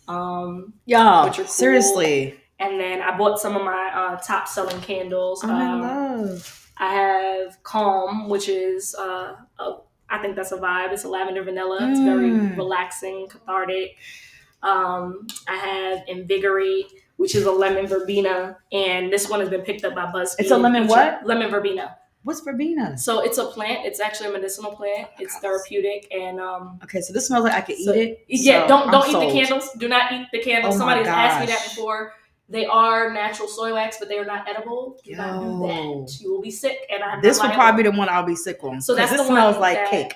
Y'all, which are cool. Seriously. And then I bought some of my top selling candles. I have Calm, which is, I think that's a vibe. It's a lavender vanilla. It's very relaxing, cathartic. I have Invigorate, which is a lemon verbena. And this one has been picked up by BuzzFeed. It's a lemon what? Lemon verbena. What's verbena? So it's a plant. It's actually a medicinal plant. It's therapeutic, and okay, so this smells like I could eat it. Yeah, so don't eat the candles. Do not eat the candles. Oh Somebody has asked me that gosh. before. They are natural soy wax, but they are not edible. Do not do Yo. that. You will be sick, and I'm This not would liable. probably be the one I'll be sick on. So that's this the smells one like that, cake.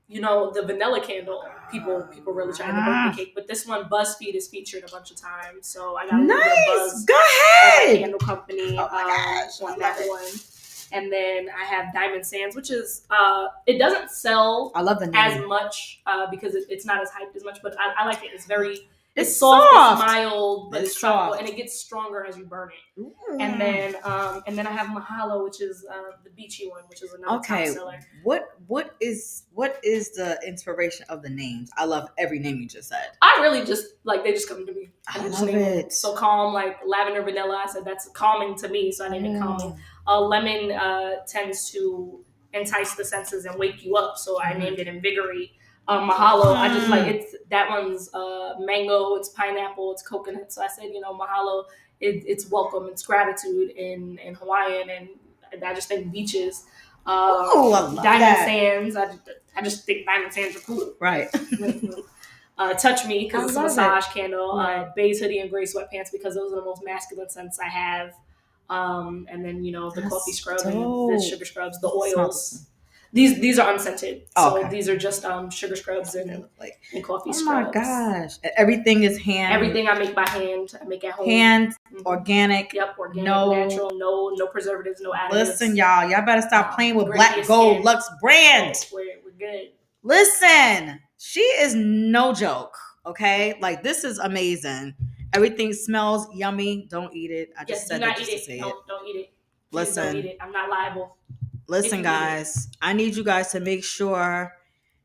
You know, the vanilla candle. People really try the birthday cake, but this one BuzzFeed is featured a bunch of times. So I got a little bit of buzz. Go on my ahead. candle company Oh my gosh, on I that love it. one. And then I have Diamond Sands, which is it doesn't sell I love the name. as much because it's not as hyped as much, but I like it. It's very It's soft, soft. it's mild, but It's it's tropical, soft. and it gets stronger as you burn it. Ooh. And then I have Mahalo, which is the beachy one, which is another top seller. What is the inspiration of the names? I love every name you just said. I really just like they just come to me. I love it. So calm, like lavender, vanilla. I said that's calming to me, so I named it calming. Lemon tends to entice the senses and wake you up, so I named it invigorate. Mahalo, I just like it's that one's mango, it's pineapple, it's coconut. So I said, Mahalo, it's welcome, it's gratitude in Hawaiian, and I just think beaches. Diamond Sands, I just think Diamond Sands are cool. Right. Touch Me, because it's a massage candle. Beige hoodie and gray sweatpants, because those are the most masculine scents I have. And then the coffee scrub and the sugar scrubs, the oils. These are unscented, so these are just sugar scrubs and coffee scrubs. Oh my gosh! Everything is hand. Everything I make by hand. I make at home. Hand, organic. Yep, organic, natural. No preservatives, no additives. Listen, y'all better stop playing with Black Gold Luxe brand. We're good. Listen, she is no joke. Okay, like this is amazing. Everything smells yummy. Don't eat it. I just said that just to say it. Don't eat it. Listen, don't eat it. I'm not liable. Listen, guys, I need you guys to make sure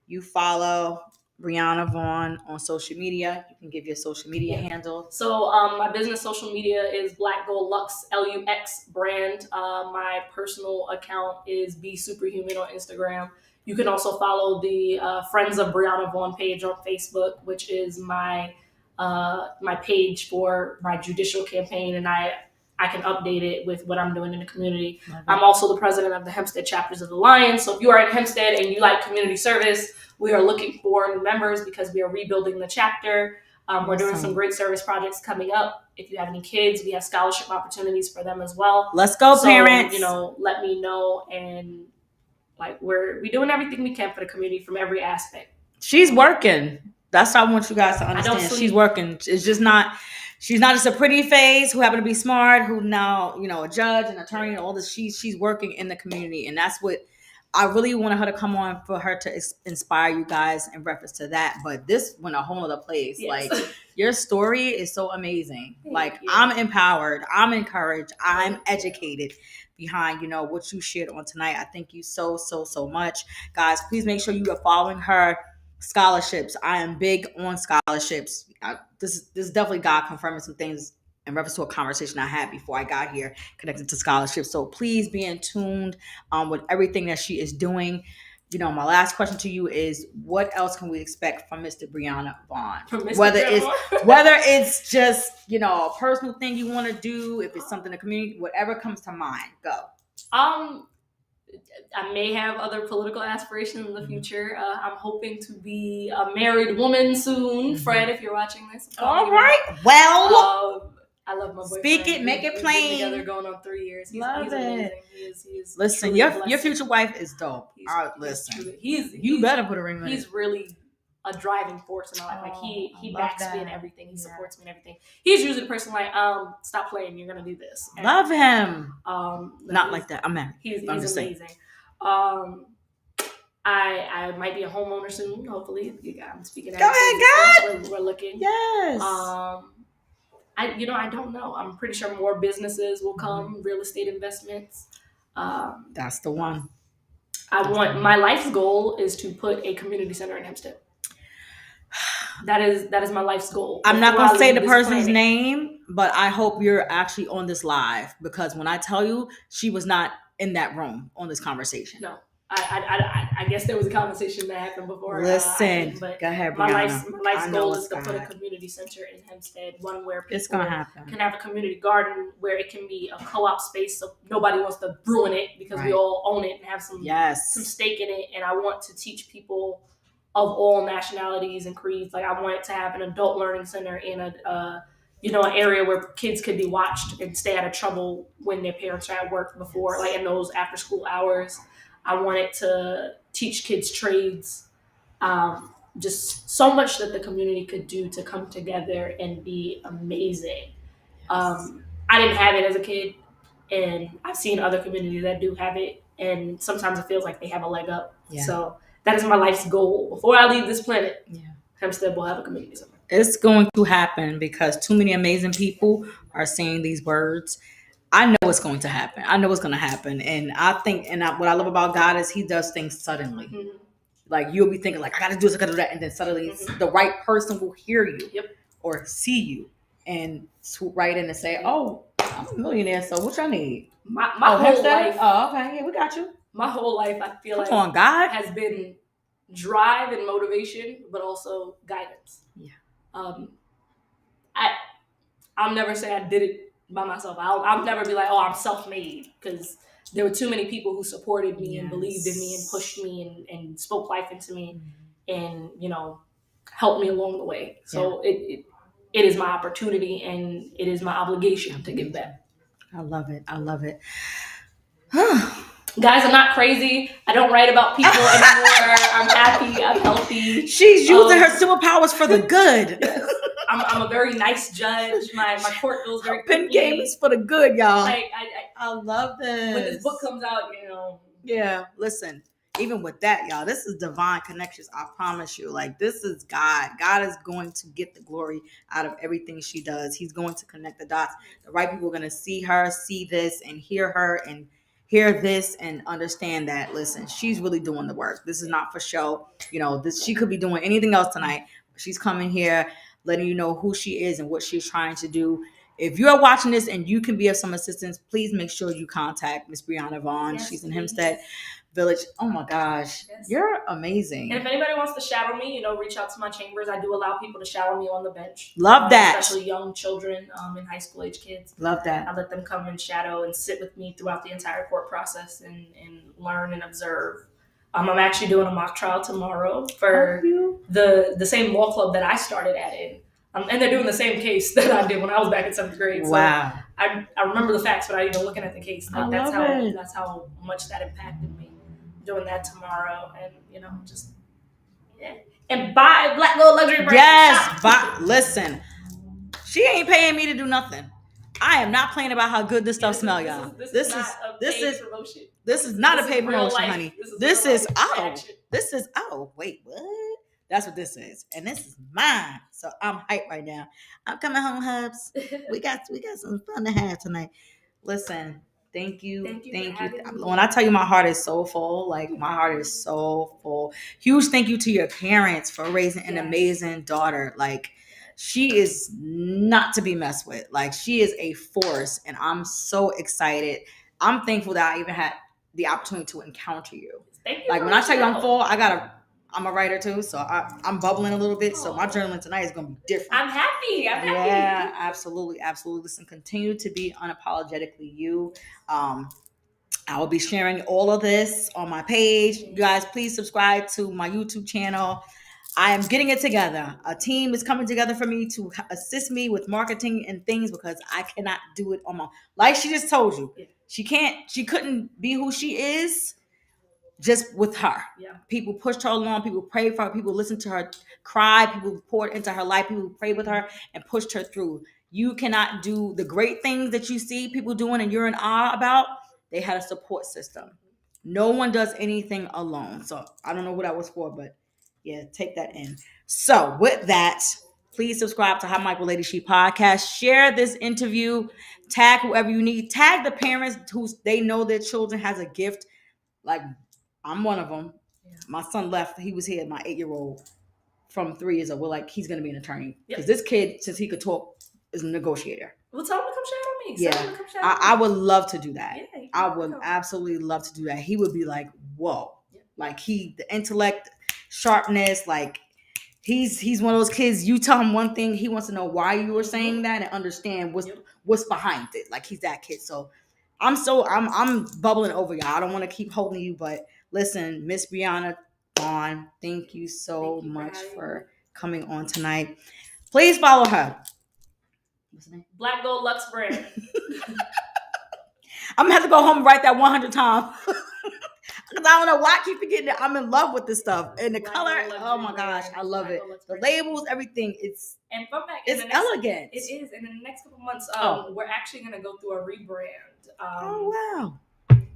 you follow Brianna Vaughan on social media. You can give your social media handle. So my business social media is Black Gold Luxe, LUX brand. My personal account is Be Superhuman on Instagram. You can also follow the Friends of Brianna Vaughan page on Facebook, which is my page for my judicial campaign, and I can update it with what I'm doing in the community. I'm also the president of the Hempstead chapters of the Lions. So if you are in Hempstead and you like community service, we are looking for new members because we are rebuilding the chapter. We're doing some great service projects coming up. If you have any kids, we have scholarship opportunities for them as well. Let's go, parents. Let me know. And we're doing everything we can for the community from every aspect. She's working. That's what I want you guys to understand. She's working. It's just not. She's not just a pretty face who happened to be smart, who now, a judge, an attorney, and all this. She's working in the community. And that's what I really wanted her to come on, for her to inspire you guys in reference to that. But this went a whole other place. Yes. Your story is so amazing. I'm empowered. I'm encouraged. I'm educated behind, what you shared on tonight. I thank you so, so, so much. Guys, please make sure you are following her scholarships. I am big on scholarships. This is definitely God confirming some things in reference to a conversation I had before I got here connected to scholarships. So please be in tune with everything that she is doing. My last question to you is, what else can we expect from Mr. Brianna Vaughan? Whether it's just, a personal thing you want to do, if it's something in the community, whatever comes to mind, go. I may have other political aspirations in the future. I'm hoping to be a married woman soon. Fred, if you're watching this. All right. Well, I love my boyfriend. Speak it, make it plain. We've been together going on 3 years. He's amazing. He's listen, your future wife is dope. Listen. You better put a ring on it. He's really a driving force in my life. He backs me in everything. He supports me in everything. He's usually the person stop playing. You're gonna do this. And, love him. Not like that. I'm married. He's amazing. I might be a homeowner soon. Hopefully, I'm speaking. Go ahead, God. We're looking. Yes. I don't know. I'm pretty sure more businesses will come. Real estate investments. That's the one. My life's goal is to put a community center in Hempstead. That is my life's goal. I'm not going to say the person's name, but I hope you're actually on this live, because when I tell you, she was not in that room on this conversation. No, I guess there was a conversation that happened before. Listen, but go ahead, my Brianna. life's I know goal it's is to put a God. community center in Hempstead, one where It's people gonna happen. can have a community garden where it can be a co-op space, so nobody wants to ruin it because we Right. all own it and have some stake in it. And I want to teach people of all nationalities and creeds. Like, I want to have an adult learning center in an area where kids could be watched and stay out of trouble when their parents are at work before, like in those after school hours. I wanted to teach kids trades, just so much that the community could do to come together and be amazing. I didn't have it as a kid, and I've seen other communities that do have it, and sometimes it feels like they have a leg up. Yeah. So that is my life's goal. Before I leave this planet, Yeah. Hempstead will have a community center. It's going to happen because too many amazing people are saying these words. I know it's going to happen. I know it's going to happen. And I think, what I love about God is He does things suddenly. Mm-hmm. Like, you'll be thinking, like, I got to do this, I got to do that. And then suddenly the right person will hear you or see you and swoop right in and say, oh, I'm a millionaire, so what y'all need? My whole life. Oh, okay. Yeah, we got you. My whole life, I feel Come on, God. has been drive and motivation, but also guidance. Yeah. I'll never say I did it by myself. I'll never be like, oh, I'm self-made, because there were too many people who supported me and believed in me and pushed me and spoke life into me and, helped me along the way. So it is my opportunity and it is my obligation to give back. I love it. I love it. Guys, I'm not crazy. I don't write about people anymore. I'm happy. I'm healthy. She's using her superpowers for the good. Yes. I'm a very nice judge. My court goes very quickly. Pen game is for the good, y'all. I love this. When this book comes out, Yeah, listen. Even with that, y'all, this is divine connections. I promise you. Like, this is God. God is going to get the glory out of everything she does. He's going to connect the dots. The right people are going to see her, see this, and hear her, and hear this and understand that, listen, she's really doing the work. This is not for show. She could be doing anything else tonight. She's coming here, letting you know who she is and what she's trying to do. If you're watching this and you can be of some assistance, please make sure you contact Miss Brianna Vaughan. Yes, she's in Hempstead Village. Oh my gosh, you're amazing. And if anybody wants to shadow me, reach out to my chambers. I do allow people to shadow me on the bench. Love that. Especially young children and high school age kids. Love that. I let them come and shadow and sit with me throughout the entire court process and learn and observe. I'm actually doing a mock trial tomorrow for the same law club that I started at in. And they're doing the same case that I did when I was back in 7th grade. So wow. I remember the facts without even looking at the case. That's how much that impacted me. Doing that tomorrow, and and buy Black Gold Luxury Brand. Yes, but listen, she ain't paying me to do nothing. I am not playing about how good this stuff smells, y'all. This is not a paid promotion, honey. This is wait, what? That's what this is, and this is mine. So I'm hyped right now. I'm coming home, hubs. We got some fun to have tonight. Listen. Thank you. When I tell you my heart is so full, my heart is so full. Huge thank you to your parents for raising an amazing daughter. She is not to be messed with. She is a force, and I'm so excited. I'm thankful that I even had the opportunity to encounter you. Thank you. When I tell you I'm full, I'm a writer too, so I'm bubbling a little bit. So my journaling tonight is going to be different. I'm happy. Yeah, absolutely. Listen, continue to be unapologetically you. I will be sharing all of this on my page. You guys, please subscribe to my YouTube channel. I am getting it together. A team is coming together for me to assist me with marketing and things because I cannot do it on my own. Like she just told you, she couldn't be who she is just with her. Yeah. People pushed her along. People prayed for her. People listened to her cry. People poured into her life. People prayed with her and pushed her through. You cannot do the great things that you see people doing and you're in awe about. They had a support system. No one does anything alone. So I don't know what that was for, but yeah, take that in. So with that, please subscribe to How Michael Lady She Podcast. Share this interview. Tag whoever you need. Tag the parents who they know their children has a gift. I'm one of them. Yeah. My son left. He was here, my 8-year-old from 3 years old. We're he's going to be an attorney. Because this kid, since he could talk, is a negotiator. Well, tell him to come shadow me. Yeah. I would love to do that. Yeah, I would absolutely love to do that. He would be like, whoa. Like the intellect, sharpness, like he's one of those kids. You tell him one thing, he wants to know why you were saying that and understand what's behind it. Like he's that kid. So I'm bubbling over y'all. I don't want to keep holding you, but listen, Miss Brianna Vaughan, thank you so much for coming on tonight. Please follow her. What's her name? Black Gold Lux brand. I'm gonna have to go home and write that 100 times. Because I don't know why I keep forgetting that I'm in love with this stuff. And the Black color, oh my gosh, I love Black it. The labels, everything, it's elegant. It is. And in the next couple months, we're actually gonna go through a rebrand. Oh wow.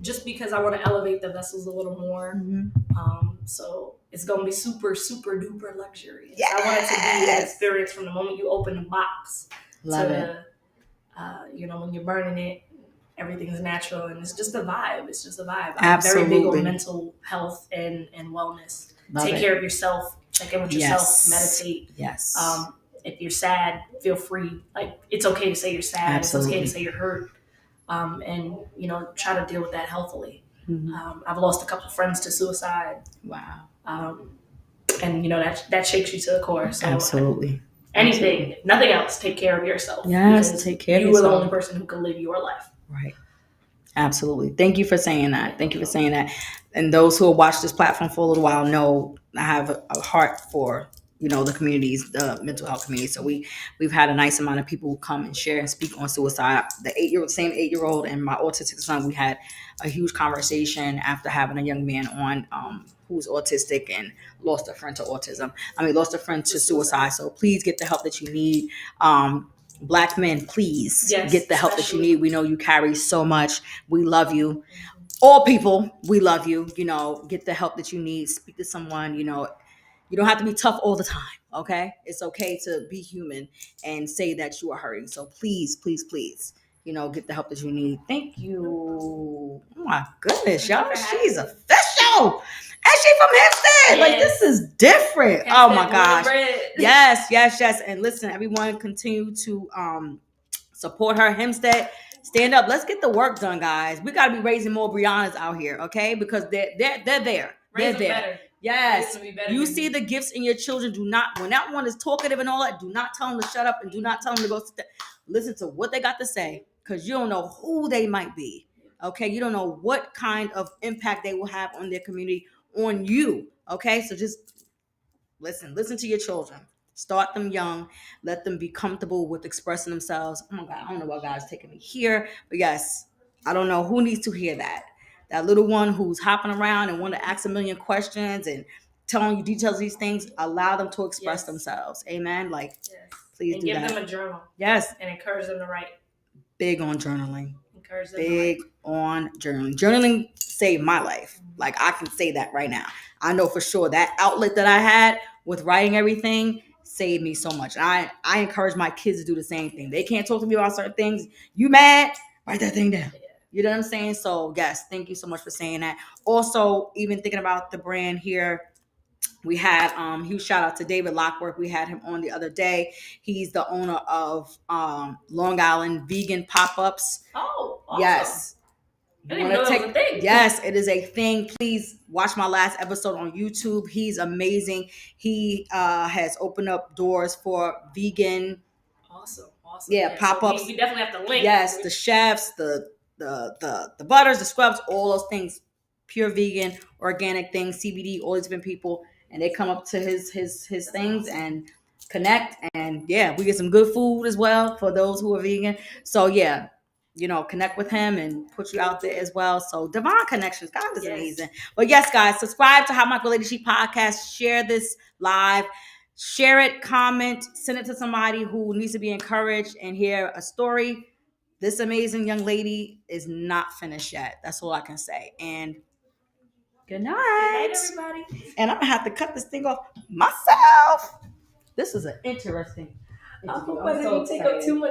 Just because I want to elevate the vessels a little more. Mm-hmm. So it's gonna be super, super duper luxurious. Yes. I want it to be an experience from the moment you open the box love it. When you're burning it, everything is natural and it's just a vibe. It's just a vibe. Absolutely. I'm very big on mental health and wellness. Take care of yourself. Check in with yourself. Meditate. Yes. If you're sad, feel free. Like it's okay to say you're sad. Absolutely. It's okay to say you're hurt. And try to deal with that healthily. Mm-hmm. I've lost a couple friends to suicide. Wow. And that shakes you to the core. So absolutely. Anything, nothing else. Take care of yourself. Yes, take care of yourself. You are the only person who can live your life. Right. Absolutely. Thank you for saying that. Thank you for saying that. And those who have watched this platform for a little while know I have a heart for the communities, the mental health community. So we've had a nice amount of people come and share and speak on suicide. The same 8-year-old and my autistic son, we had a huge conversation after having a young man on who's autistic and lost a friend to autism. Lost a friend to suicide. So please get the help that you need. Black men, please get the help that you need. We know you carry so much. We love you. All people, we love you. Get the help that you need. Speak to someone, You don't have to be tough all the time, okay? It's okay to be human and say that you are hurting. So please, please, please, get the help that you need. Thank you. Oh my goodness, y'all. She's official. And she from Hempstead. Yes. Like, this is different. Hempstead, oh my gosh. Yes. And listen, everyone continue to support her. Hempstead, stand up. Let's get the work done, guys. We got to be raising more Briannas out here, okay? Because they're there. They're there. Better. Yes, you see the gifts in your children. Do not, when that one is talkative and all that, do not tell them to shut up and do not tell them to go listen to what they got to say, because you don't know who they might be. Okay, you don't know what kind of impact they will have on their community, on you. Okay, so just listen to your children. Start them young. Let them be comfortable with expressing themselves. Oh my God, I don't know why God's taking me here, but yes, I don't know who needs to hear that. That little one who's hopping around and want to ask a million questions and telling you details of these things, allow them to express themselves. Amen. Like, please do that. And give them a journal. Yes. And encourage them to write. Big on journaling. Big on journaling. Journaling saved my life. Like, I can say that right now. I know for sure that outlet that I had with writing everything saved me so much. And I encourage my kids to do the same thing. They can't talk to me about certain things. You mad? Write that thing down. You know what I'm saying? So yes, thank you so much for saying that. Also, even thinking about the brand here, we had huge shout out to David Lockworth. We had him on the other day. He's the owner of Long Island Vegan Pop-Ups. Oh, awesome. Yes. I didn't know that was a thing. Yes, it is a thing. Please watch my last episode on YouTube. He's amazing. He has opened up doors for vegan. Awesome. Yeah, pop-ups. So we definitely have to link. Yes, the chefs, the butters, the scrubs, all those things, pure vegan, organic things, CBD, all these different people, and they come up to his things and connect, and we get some good food as well for those who are vegan. So connect with him and put you out there as well. So divine connections, God is amazing. But yes, guys, subscribe to How Michael Lady She Podcast. Share this live. Share it, comment, send it to somebody who needs to be encouraged and hear a story. This amazing young lady is not finished yet. That's all I can say. And good night. Good night, everybody. And I'm going to have to cut this thing off myself. This is an interesting interview. I'm so take up too much.